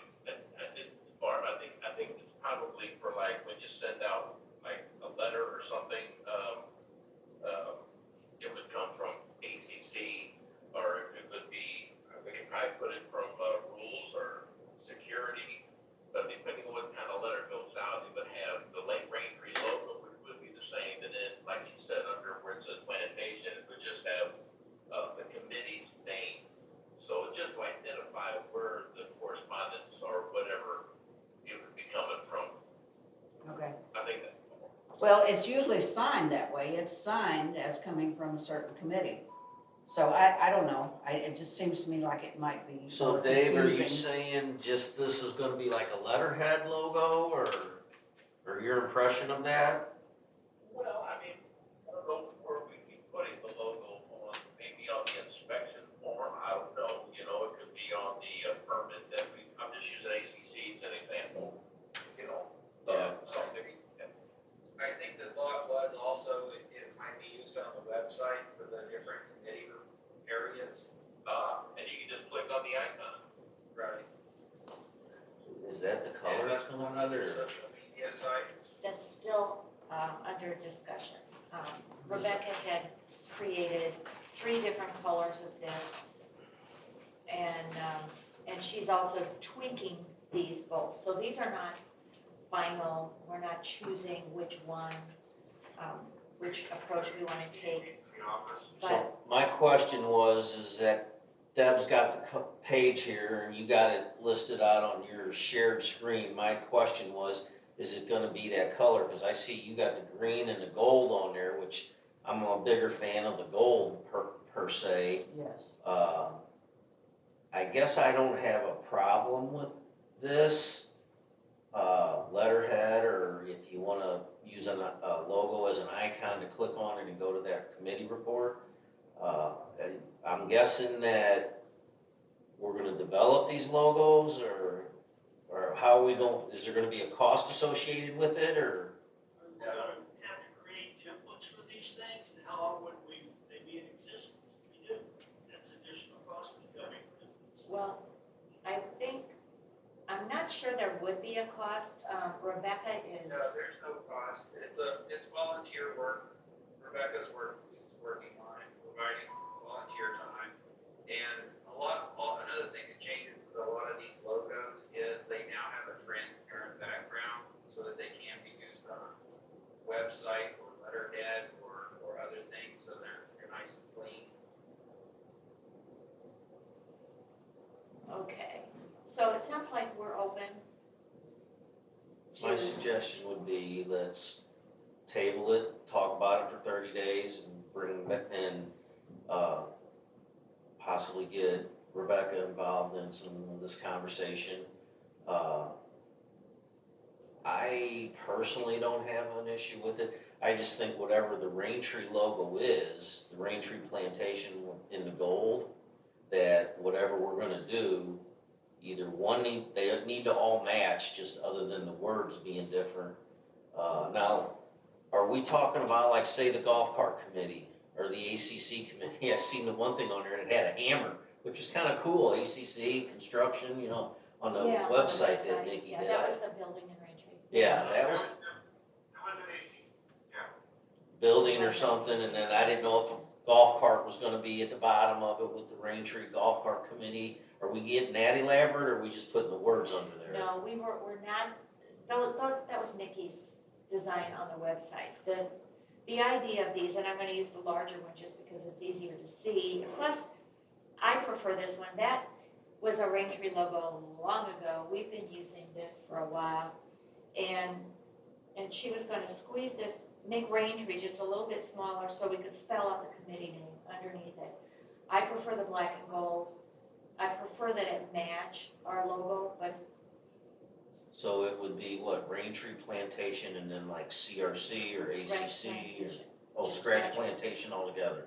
Speaker 5: Barb, I think it's probably for like when you send out like a letter or something, it would come from ACC, or it could be, we could probably put it from rules or security, but depending on what kind of letter goes out, it would have the Raintree logo, which would be the same, and then, like she said, under where it says Plantation, it would just have the committee's name. So just to identify where the correspondence or whatever it would be coming from.
Speaker 2: okay.
Speaker 5: I think that.
Speaker 2: Well, it's usually signed that way. It's signed as coming from a certain committee. So I don't know. It just seems to me like it might be
Speaker 1: So
Speaker 2: more
Speaker 1: Dave, are you
Speaker 2: confusing.
Speaker 1: saying just this is gonna be like a letterhead logo, or your impression of that?
Speaker 5: Well, I mean, I don't know where we'd be putting the logo on, maybe on the inspection form, I don't know, it could be on the permit that I'm just using ACC as an example, something.
Speaker 8: I think the thought was also it might be used on the website for the different committee areas.
Speaker 5: And you can just click on the icon.
Speaker 8: Right.
Speaker 1: Is that the color that's gonna
Speaker 8: On
Speaker 1: be
Speaker 8: other
Speaker 1: there?
Speaker 8: social media sites.
Speaker 4: That's still under discussion. Rebecca had created 3 different colors of this, and she's also tweaking these both. So these are not final. We're not choosing which one, which approach we want to take.
Speaker 1: So my question is that Deb's got the page here and you got it listed out on your shared screen. My question was, is it gonna be that color? Cause I see you got the green and the gold on there, which I'm a bigger fan of the gold per se.
Speaker 2: Yes.
Speaker 1: I guess I don't have a problem with this letterhead, or if you wanna use a logo as an icon to click on it and go to that committee report. And I'm guessing that we're gonna develop these logos, or how are we going, is there gonna be a cost associated with it, or?
Speaker 7: We're gonna have to create templates for these things, and how long would they be in existence if we do? That's additional cost to going.
Speaker 4: Well, I'm not sure there would be a cost. Rebecca is.
Speaker 8: No, there's no cost. It's volunteer work. Rebecca's working on it, providing volunteer time. And another thing that changes with a lot of these logos is they now have a transparent background so that they can be used on website or letterhead or other things, so they're nice and clean.
Speaker 4: Okay, so it sounds like we're open to.
Speaker 1: My suggestion would be, let's table it, talk about it for 30 days and bring back and possibly get Rebecca involved in some of this conversation. I personally don't have an issue with it. I just think whatever the Raintree logo is, the Raintree Plantation in the gold, that whatever we're gonna do, either they need to all match, just other than the words being different. Now, are we talking about, like, say, the golf cart committee or the ACC committee? I've seen the one thing on there, and it had a hammer which is kinda cool, ACC, construction, you know, on the
Speaker 4: Yeah, on the
Speaker 1: website that Nikki
Speaker 4: Yeah,
Speaker 1: did.
Speaker 4: that was the building in Raintree.
Speaker 1: Yeah, that was
Speaker 3: It was an ACC, yeah.
Speaker 1: building or something, and then I didn't know if a golf cart was gonna be at the bottom of it with the Raintree Golf Cart Committee. Are we getting that elaborate, or are we just putting the words under there?
Speaker 4: No, we're not, that was Nikki's design on the website. The idea of these, and I'm gonna use the larger one just because it's easier to see, plus, I prefer this one. That was a Raintree logo long ago. We've been using this for a while. And she was gonna squeeze this, make Raintree just a little bit smaller so we could spell out the committee name underneath it. I prefer the black and gold. I prefer that it match our logo, but
Speaker 1: So it would be what, Raintree Plantation and then like CRC or
Speaker 4: Scratch
Speaker 1: ACC or,
Speaker 4: Plantation.
Speaker 1: oh,
Speaker 4: Just
Speaker 1: Scratch
Speaker 4: scratch.
Speaker 1: Plantation altogether.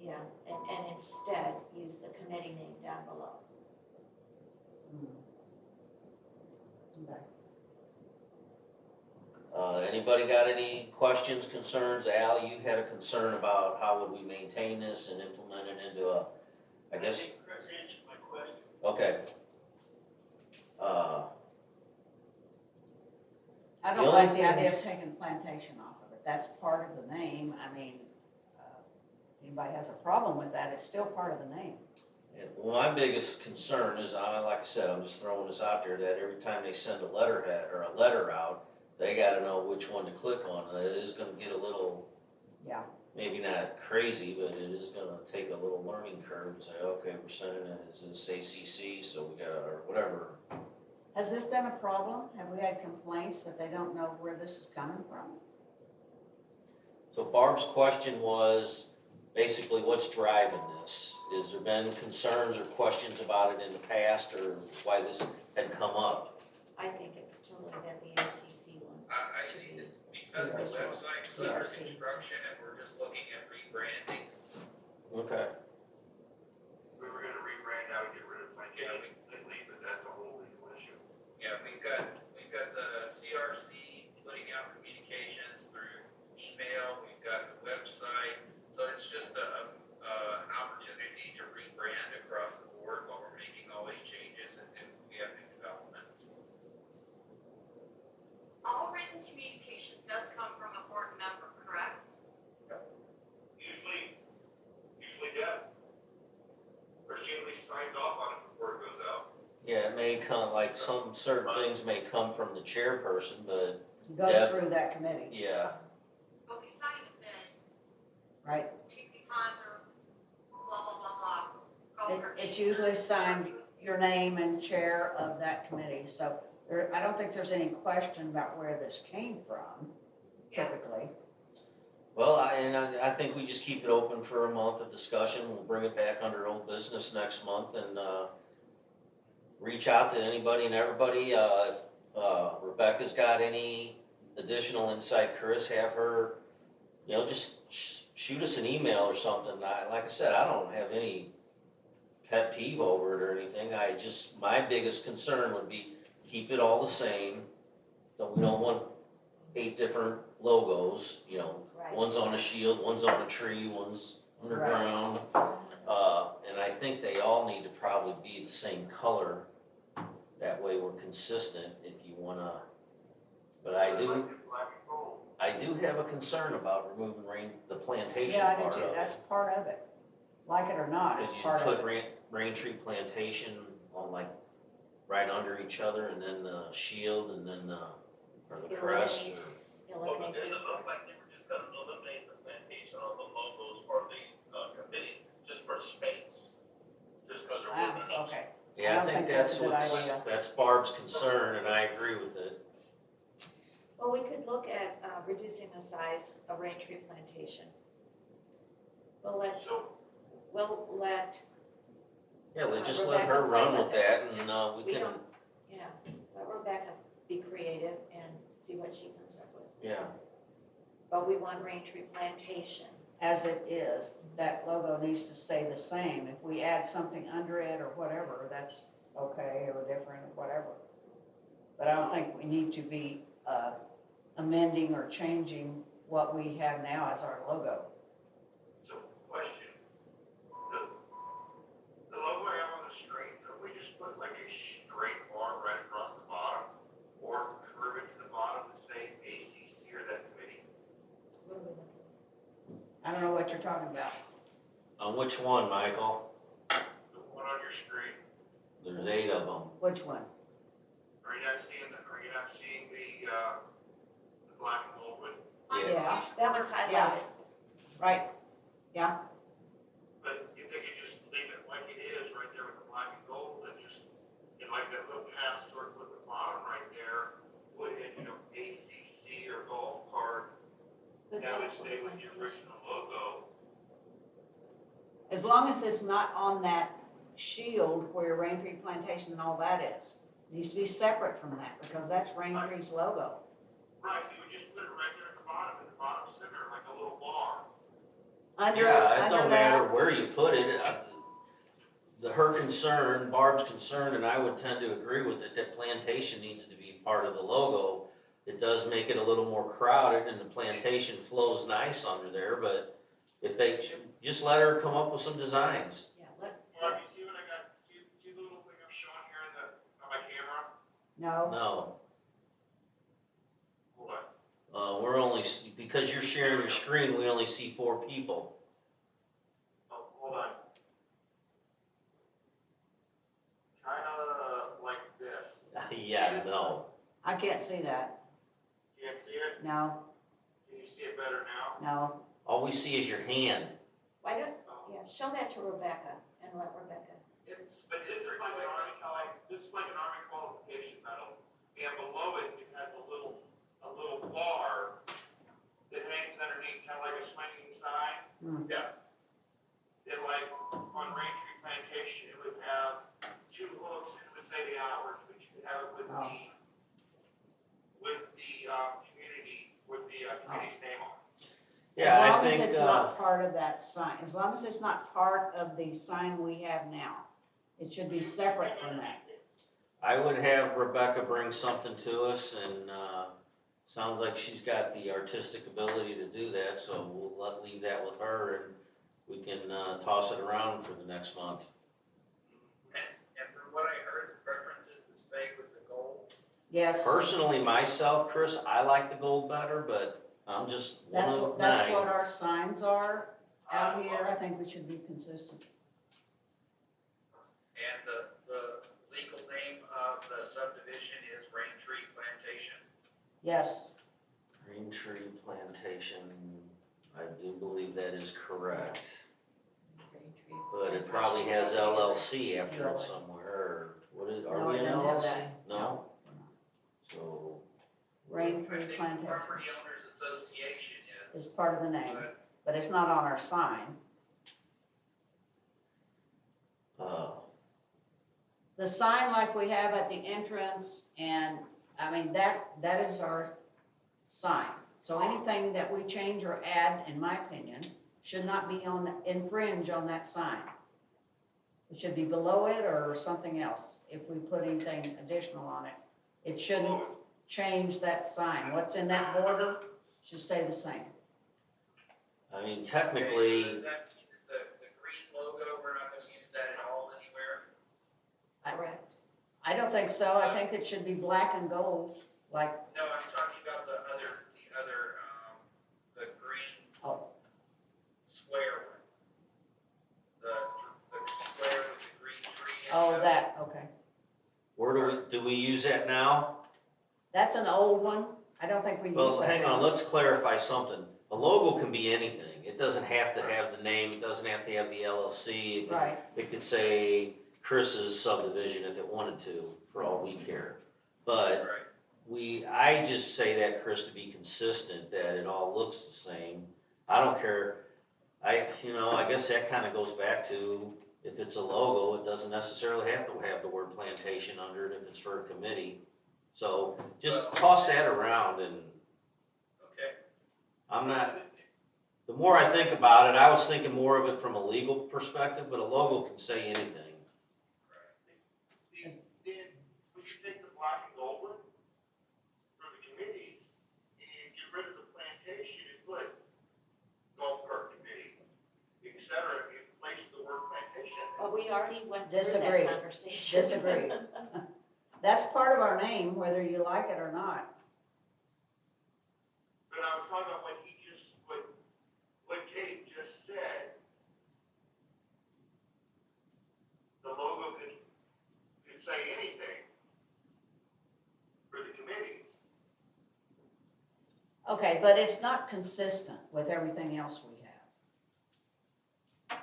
Speaker 4: yeah, and instead use the committee name down below.
Speaker 2: Okay.
Speaker 1: Anybody got any questions, concerns? Al, you had a concern about how would we maintain this and implement it into a, I guess,
Speaker 7: think Chris answered my question.
Speaker 1: okay.
Speaker 2: I
Speaker 1: The
Speaker 2: don't
Speaker 1: only
Speaker 2: like the
Speaker 1: thing-
Speaker 2: idea of taking plantation off of it. That's part of the name. I mean, anybody has a problem with that, it's still part of the name.
Speaker 1: Yeah, well, my biggest concern is, like I said, I'm just throwing this out there, that every time they send a letterhead or a letter out, they gotta know which one to click on. It is gonna get a little,
Speaker 2: Yeah.
Speaker 1: maybe not crazy, but it is gonna take a little learning curve to say, okay, we're sending it as this ACC, so we gotta, or whatever.
Speaker 2: Has this been a problem? Have we had complaints that they don't know where this is coming from?
Speaker 1: So Barb's question was, basically, what's driving this? Is there been concerns or questions about it in the past, or why this had come up?
Speaker 4: I think it's totally that the ACC ones
Speaker 8: I
Speaker 4: should
Speaker 8: think
Speaker 4: be.
Speaker 8: it's because the website's under
Speaker 4: CRC.
Speaker 8: construction and we're just looking at rebranding.
Speaker 1: Okay,
Speaker 3: We were gonna rebrand out and get rid of Plantation completely, but that's a whole legal issue.
Speaker 8: Yeah, we've got the CRC putting out communications through email, we've got the website. So it's just an opportunity to rebrand across the board while we're making all these changes and we have new developments.
Speaker 6: All written communication does come from a board member, correct?
Speaker 3: Usually Deb. Or she at least signs off on it before it goes out.
Speaker 1: yeah, it may come, like, some certain things may come from the chairperson, but,
Speaker 2: It goes
Speaker 1: Deb-
Speaker 2: through that committee,
Speaker 1: yeah,
Speaker 6: But we sign it then,
Speaker 2: right?
Speaker 6: Chief Conjure, blah, blah, blah, blah. Call her
Speaker 2: It's
Speaker 6: chief.
Speaker 2: usually signed your name and chair of that committee, so I don't think there's any question about where this came from,
Speaker 6: Yeah.
Speaker 2: typically.
Speaker 1: well, I think we just keep it open for a month of discussion, we'll bring it back under old business next month, and, reach out to anybody and everybody, if, Rebecca's got any additional insight, Chris, have her, you know, just shoot us an email or something. Like I said, I don't have any pet peeve over it or anything. My biggest concern would be keep it all the same. We don't want 8 different logos, you know,
Speaker 4: Right.
Speaker 1: one's on a shield, one's on a tree, one's underground. And I think they all need to probably be the same color. That way we're consistent if you wanna, but I
Speaker 3: Like
Speaker 1: do
Speaker 3: it black and gold.
Speaker 1: have a concern about removing the plantation
Speaker 2: Yeah,
Speaker 1: part
Speaker 2: I do
Speaker 1: of
Speaker 2: too,
Speaker 1: it.
Speaker 2: that's part of it. Like it or not, it's
Speaker 1: Cause you
Speaker 2: part of
Speaker 1: put
Speaker 2: it.
Speaker 1: Raintree Plantation on like, right under each other, and then the shield, and then or the crest,
Speaker 4: Eliminate.
Speaker 1: or,
Speaker 4: Eliminate
Speaker 5: It
Speaker 4: this
Speaker 5: doesn't
Speaker 4: part.
Speaker 5: look like they were just gonna eliminate the plantation on the logos for the committee, just for space. Just because there wasn't enough.
Speaker 2: Okay,
Speaker 1: yeah, I
Speaker 2: don't
Speaker 1: think
Speaker 2: think that's
Speaker 1: that's
Speaker 2: a good
Speaker 1: what's,
Speaker 2: idea.
Speaker 1: that's Barb's concern, and I agree with it.
Speaker 4: Well, we could look at reducing the size of Raintree Plantation. We'll let,
Speaker 3: So,
Speaker 1: Yeah, just let
Speaker 4: Rebecca
Speaker 1: her run
Speaker 4: play
Speaker 1: with
Speaker 4: with it.
Speaker 1: that, and
Speaker 4: Just-
Speaker 1: we
Speaker 4: we
Speaker 1: can,
Speaker 4: don't- yeah, let Rebecca be creative and see what she comes up with.
Speaker 1: yeah.
Speaker 4: But we want Raintree Plantation.
Speaker 2: As it is, that logo needs to stay the same. If we add something under it or whatever, that's okay, or different, or whatever. But I don't think we need to be amending or changing what we have now as our logo.
Speaker 3: question. The logo I
Speaker 2: you're talking about.
Speaker 1: On which one, Michael?
Speaker 3: The one on your screen.
Speaker 1: There's 8 of them.
Speaker 2: Which one?
Speaker 3: Are you not seeing the black and gold one?
Speaker 2: Yeah.
Speaker 4: That was
Speaker 2: Yeah.
Speaker 4: highlighted.
Speaker 2: Right, yeah,
Speaker 3: But if they could just leave it like it is, right there with the black and gold, and just, in like that little path sort of at the bottom right there, put in, ACC or golf cart,
Speaker 4: But
Speaker 3: that would
Speaker 4: that's
Speaker 3: stay with the
Speaker 4: what
Speaker 3: original logo.
Speaker 2: as long as it's not on that shield where Raintree Plantation and all that is. It needs to be separate from that, because that's Raintree's logo.
Speaker 3: Right, you would just put it right there at the bottom center, like a little bar.
Speaker 2: Under,
Speaker 1: Yeah, it
Speaker 2: under
Speaker 1: don't matter
Speaker 2: that,
Speaker 1: where you put it. Her concern, Barb's concern, and I would tend to agree with it, that plantation needs to be part of the logo. It does make it a little more crowded, and the plantation flows nice under there, but if they, just let her come up with some designs.
Speaker 4: Yeah,
Speaker 3: Barb, you see what I got, see the little thing I'm showing here on my camera?
Speaker 2: no,
Speaker 1: No,
Speaker 3: Hold on.
Speaker 1: we're only, because you're sharing your screen, we only see 4 people.
Speaker 3: Oh, hold on. Kinda like this.
Speaker 1: Yeah, no.
Speaker 2: I can't see that,
Speaker 3: Can't see it?
Speaker 2: no,
Speaker 3: Can you see it better now?
Speaker 2: no.
Speaker 1: All we see is your hand.
Speaker 4: Why don't,
Speaker 3: Oh.
Speaker 4: yeah, show that to Rebecca and let Rebecca.
Speaker 3: But this is like an Army qualification medal, and below it, it has a little bar that hangs underneath, kind of like a swinging sign.
Speaker 2: Hmm.
Speaker 3: Yeah. And like on Raintree Plantation, it would have 2 hooks, and it would say the hours, but you could have it with
Speaker 2: Oh.
Speaker 3: the committee's name on it.
Speaker 1: Yeah, I think,
Speaker 2: As long as it's not part of that sign, as long as it's not part of the sign we have now, it should be separate from that.
Speaker 1: I would have Rebecca bring something to us, and, sounds like she's got the artistic ability to do that, so we'll leave that with her, and we can, toss it around for the next month.
Speaker 8: And from what I heard, the preference is to stay with the gold.
Speaker 2: Yes,
Speaker 1: Personally, myself, Chris, I like the gold better, but I'm just one
Speaker 2: that's
Speaker 1: of
Speaker 2: what
Speaker 1: 9.
Speaker 2: our signs are out here. I think we should be consistent.
Speaker 8: And the legal name of the subdivision is Raintree Plantation.
Speaker 2: Yes,
Speaker 1: Raintree Plantation, I do believe that is correct. But it probably has LLC after it somewhere, or what is, are
Speaker 2: No,
Speaker 1: we
Speaker 2: it
Speaker 1: an
Speaker 2: doesn't have
Speaker 1: LLC?
Speaker 2: that.
Speaker 1: No? So,
Speaker 8: I
Speaker 2: Raintree
Speaker 8: think the
Speaker 2: Plantation
Speaker 8: Property Owners Association
Speaker 2: is part of the name,
Speaker 8: but
Speaker 2: but it's not on our sign. The sign like we have at the entrance, and, I mean, that is our sign. So anything that we change or add, in my opinion, should not be infringe on that sign. It should be below it or something else, if we put anything additional on it. It shouldn't change that sign. What's in that border should stay the same.
Speaker 1: I mean, technically,
Speaker 8: does that mean that the green logo, we're not gonna use that at all anywhere?
Speaker 4: Correct.
Speaker 2: I don't think so. I think it should be black and gold, like,
Speaker 8: No, I'm talking about the green
Speaker 2: oh,
Speaker 8: square one. The square with the green tree.
Speaker 2: oh, that, okay.
Speaker 1: where do we use that now?
Speaker 2: That's an old one. I don't think we use
Speaker 1: Well,
Speaker 2: that.
Speaker 1: hang on, let's clarify something. A logo can be anything. It doesn't have to have the name, it doesn't have to have the LLC.
Speaker 2: Right,
Speaker 1: It could say Chris's subdivision if it wanted to, for all we care. But
Speaker 8: Right.
Speaker 1: I just say that, Chris, to be consistent, that it all looks the same. I don't care. I guess that kind of goes back to, if it's a logo, it doesn't necessarily have to have the word plantation under it if it's for a committee. So just toss that around, and
Speaker 8: Okay.
Speaker 1: I'm not, the more I think about it, I was thinking more of it from a legal perspective, but a logo can say anything.
Speaker 3: Then, would you take the black and gold one for the committees and get rid of the plantation and put golf cart committee, et cetera, in place of the word plantation?
Speaker 4: But we already went through
Speaker 2: Disagree.
Speaker 4: that conversation.
Speaker 2: disagree. That's part of our name, whether you like it or not.
Speaker 3: But I was talking about what Kate just
Speaker 2: Okay, but it's not consistent with everything else we have.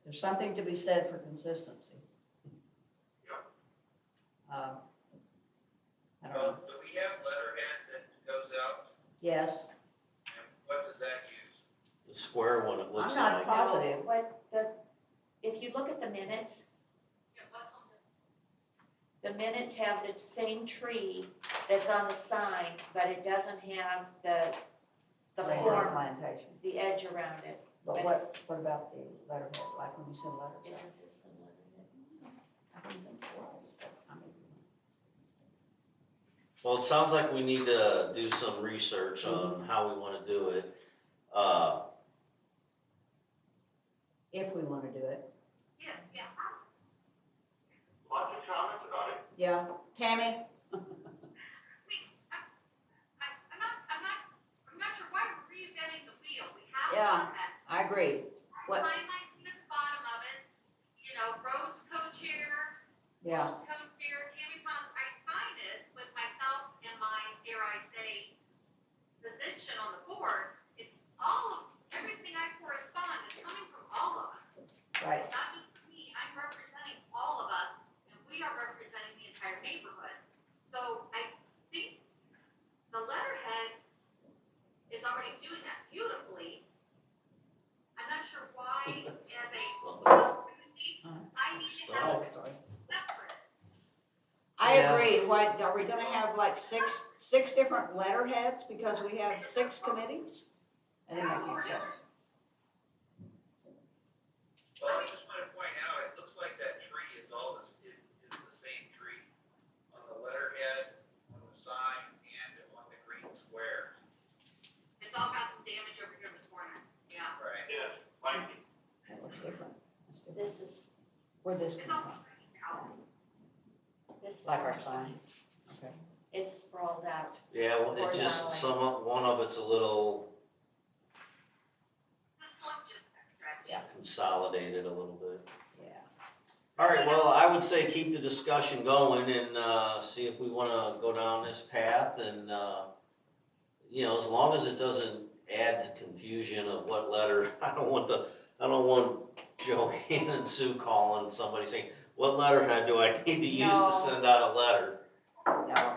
Speaker 2: There's something to be said for consistency.
Speaker 3: Yep.
Speaker 2: I don't know.
Speaker 8: Do we have letterhead that goes out,
Speaker 2: Yes,
Speaker 8: and what does that use?
Speaker 1: The square one, it looks
Speaker 2: I'm not
Speaker 1: like.
Speaker 2: positive.
Speaker 4: No, But if you look at the minutes,
Speaker 6: Yeah, what's on
Speaker 4: the minutes have the same tree that's on the sign, but it doesn't have the
Speaker 2: Raintree
Speaker 4: form,
Speaker 2: Plantation.
Speaker 4: the edge around it.
Speaker 2: But what about the letterhead, like when you send letters out?
Speaker 4: Isn't this the letterhead?
Speaker 2: I don't think it was, but I mean.
Speaker 1: Well, it sounds like we need to do some research on how we wanna do it.
Speaker 2: If we wanna do it.
Speaker 6: Yeah, yeah.
Speaker 3: Lots of comments about it.
Speaker 2: Yeah, Tammy?
Speaker 6: I'm not sure why we're reinventing the wheel. We have
Speaker 2: Yeah.
Speaker 6: done that.
Speaker 2: I agree. What?
Speaker 6: Find my name at the bottom of it, you know, Rhodes co-chair,
Speaker 2: Yeah,
Speaker 6: Rose co-chair, Tammy Pons. I signed it with myself and my, dare I say, position on the board. It's all of, everything I correspond is coming from all of us.
Speaker 2: right.
Speaker 6: It's not just me, I'm representing all of us, and we are representing the entire neighborhood. So I think the letterhead is already doing that beautifully. I'm not sure why, as I need to have
Speaker 2: Oh,
Speaker 6: it
Speaker 2: sorry.
Speaker 6: separate.
Speaker 2: I
Speaker 1: Yeah.
Speaker 2: agree. What, are we gonna have like six different letterheads because we have 6 committees? That didn't make any sense.
Speaker 8: Well, I just wanna point out, it looks like that tree is is the same tree on the letterhead, on the sign, and on the green square.
Speaker 6: It's all got some damage over here in the corner, yeah.
Speaker 8: Right.
Speaker 3: Yes, like,
Speaker 2: That looks different. That's different.
Speaker 4: This is,
Speaker 2: Where'd this
Speaker 6: It's
Speaker 2: come
Speaker 6: all
Speaker 2: from?
Speaker 4: this is.
Speaker 2: Like our
Speaker 4: from the
Speaker 2: sign. Okay.
Speaker 4: It's sprawled out.
Speaker 1: Yeah, well, it just, one of it's a little
Speaker 6: The slip just stretched.
Speaker 2: Yeah.
Speaker 1: consolidated a little bit.
Speaker 2: Yeah.
Speaker 1: All right, well, I would say keep the discussion going and, see if we wanna go down this path and, you know, as long as it doesn't add to confusion of what letter, I don't want Joanne and Sue calling somebody saying, what letterhead do I need to use
Speaker 2: No.
Speaker 1: to send out a letter?
Speaker 2: No.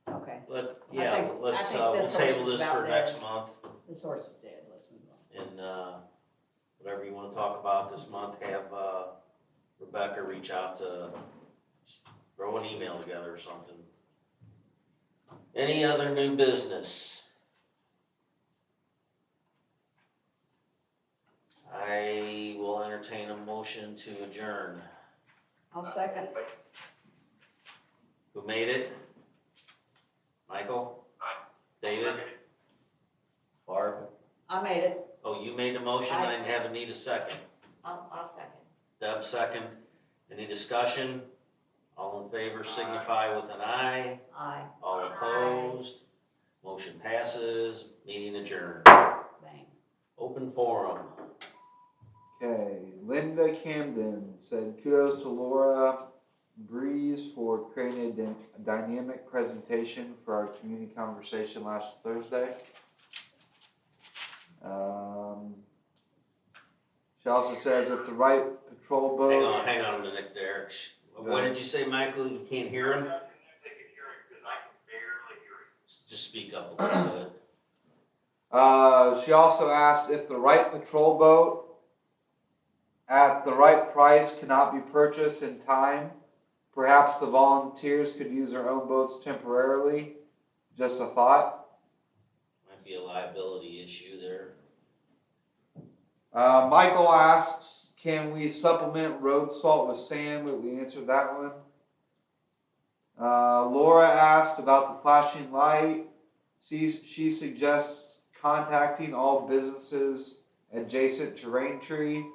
Speaker 2: Okay.
Speaker 1: But,
Speaker 2: I
Speaker 1: yeah,
Speaker 2: think
Speaker 1: we'll
Speaker 2: this
Speaker 1: table
Speaker 2: horse
Speaker 1: this
Speaker 2: is
Speaker 1: for
Speaker 2: about
Speaker 1: next
Speaker 2: dead.
Speaker 1: month.
Speaker 2: This horse is dead. Let's move on.
Speaker 1: And, whatever you wanna talk about this month, have, Rebecca reach out to, throw an email together or something. Any other new business? I will entertain a motion to adjourn.
Speaker 2: I'll second.
Speaker 1: Who made it? Michael? David? Barb?
Speaker 2: I made it.
Speaker 1: Oh, you made the motion, I need a second.
Speaker 4: I'll second.
Speaker 1: Deb second. Any discussion? All in favor signify with an aye.
Speaker 2: Aye.
Speaker 1: All opposed? Motion passes, meeting adjourned.
Speaker 2: Bang.
Speaker 1: Open forum.
Speaker 9: Okay, Linda Camden said kudos to Laura Breeze for creating a dynamic presentation for our community conversation last Thursday. She also says if the right patrol boat.
Speaker 1: Hang on a minute, Derek. What did you say, Michael? You can't hear him?
Speaker 3: I was asking if they could hear it, because I can barely hear it.
Speaker 1: Just speak up a little bit.
Speaker 9: She also asked if the right patrol boat at the right price cannot be purchased in time. Perhaps the volunteers could use their own boats temporarily. Just a thought.
Speaker 1: Might be a liability issue there.
Speaker 9: Michael asks, can we supplement road salt with sand? But we answered that one. Laura asked about the flashing light. She suggests contacting all businesses adjacent to Raintree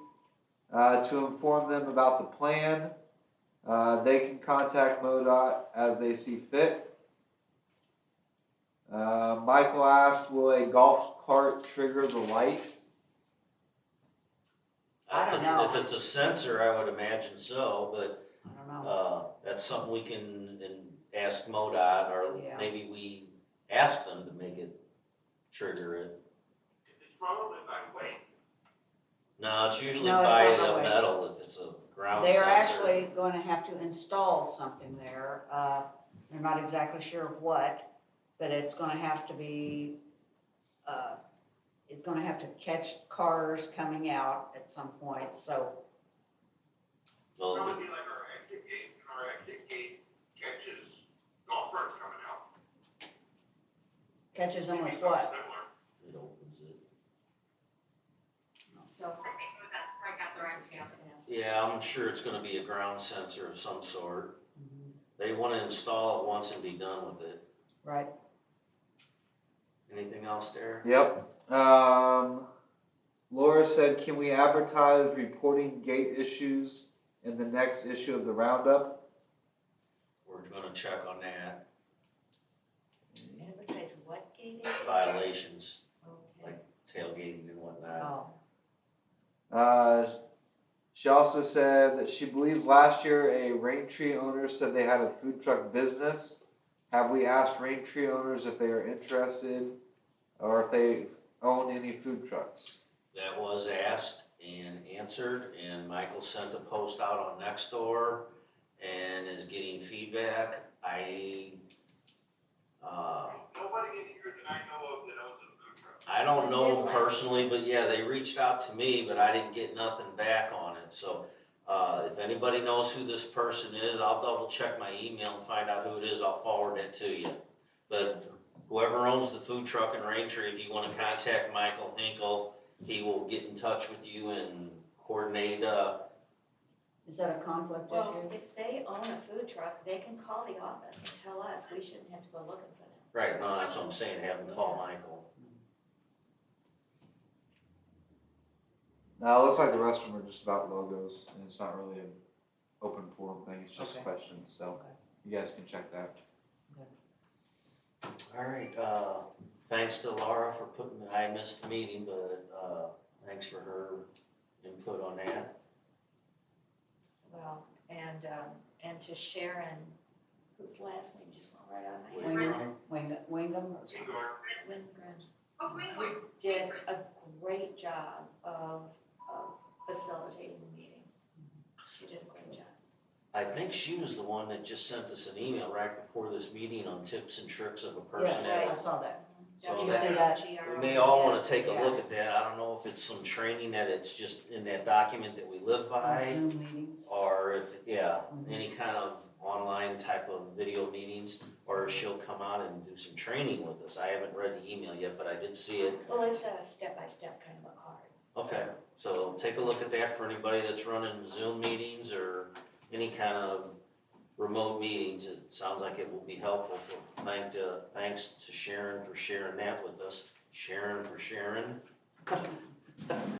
Speaker 9: to inform them about the plan. They can contact MoDOT as they see fit. Michael asked, will a golf cart trigger the light?
Speaker 2: I don't know.
Speaker 1: If it's a sensor, I would imagine so, but,
Speaker 2: I don't know.
Speaker 1: that's something we can ask MoDOT, or
Speaker 2: Yeah.
Speaker 1: maybe we ask them to make it, trigger it.
Speaker 3: Is it's probably by weight.
Speaker 1: No, it's usually
Speaker 2: No, it's
Speaker 1: by
Speaker 2: not by weight.
Speaker 1: metal if it's a ground
Speaker 2: They
Speaker 1: sensor.
Speaker 2: are actually going to have to install something there. They're not exactly sure of what, but it's going to have to be, it's going to have to catch cars coming out at some point, so.
Speaker 1: Well, if
Speaker 3: Probably be like our exit gate, and our exit gate catches golf carts coming out.
Speaker 2: Catches them with
Speaker 3: Maybe something
Speaker 2: what?
Speaker 3: similar.
Speaker 1: it opens it.
Speaker 4: So.
Speaker 6: Right out there, actually.
Speaker 1: Yeah, I'm sure it's gonna be a ground sensor of some sort.
Speaker 2: Mhm.
Speaker 1: They wanna install it once and be done with it.
Speaker 2: Right.
Speaker 1: Anything else, Derek?
Speaker 9: Yep. Laura said, can we advertise reporting gate issues in the next issue of the roundup?
Speaker 1: We're gonna check on that.
Speaker 4: Advertise what gate is it?
Speaker 1: Violations,
Speaker 4: Okay.
Speaker 1: tailgating and whatnot.
Speaker 2: Oh,
Speaker 9: She also said that she believes last year a Raintree owner said they had a food truck business. Have we asked Raintree owners if they are interested or if they own any food trucks?
Speaker 1: That was asked and answered, and Michael sent a post out on Nextdoor and is getting feedback.
Speaker 3: Nobody in here that I know of that owns a food truck.
Speaker 1: I don't know them personally, but yeah, they reached out to me, but I didn't get nothing back on it, so, if anybody knows who this person is, I'll double check my email and find out who it is, I'll forward it to you. But whoever owns the food truck in Raintree, if you wanna contact Michael Hinkle, he will get in touch with you and coordinate,
Speaker 2: is that a conflict
Speaker 4: Well,
Speaker 2: issue?
Speaker 4: if they own a food truck, they can call the office and tell us. We shouldn't have to go looking for them.
Speaker 1: right, no, that's what I'm saying, have him call Michael.
Speaker 9: No, it looks like the rest of them are just about logos and it's not really an open forum thing, it's just
Speaker 2: Okay.
Speaker 9: questions, so
Speaker 2: Okay.
Speaker 9: you guys can check that.
Speaker 1: All right, thanks to Laura for putting, I missed the meeting, but, thanks for her input on that.
Speaker 4: Well, and to Sharon, whose last name just went right out of my head.
Speaker 2: Wingham?
Speaker 3: Igor.
Speaker 4: Wingren.
Speaker 6: Oh, wait, wait.
Speaker 4: Who did a great job of facilitating the meeting. She did a great job.
Speaker 1: I think she was the one that just sent us an email right before this meeting on tips and tricks of a person
Speaker 2: Yes,
Speaker 1: that
Speaker 2: I saw that.
Speaker 1: So
Speaker 2: Did you see that?
Speaker 1: we may all wanna take a
Speaker 2: Yeah.
Speaker 1: look at that. I don't know if it's some training that it's just in that document that we live by,
Speaker 2: Zoom meetings.
Speaker 1: or if, yeah,
Speaker 2: Mhm.
Speaker 1: any kind of online type of video meetings, or if she'll come out and do some training with us. I haven't read the email yet, but I did see it.
Speaker 4: Well, it's a step-by-step kind of a card.
Speaker 1: Okay, so take a look at that for anybody that's running Zoom meetings or any kind of remote meetings. It sounds like it will be helpful. Thanks to Sharon for sharing that with us. Sharon for sharing.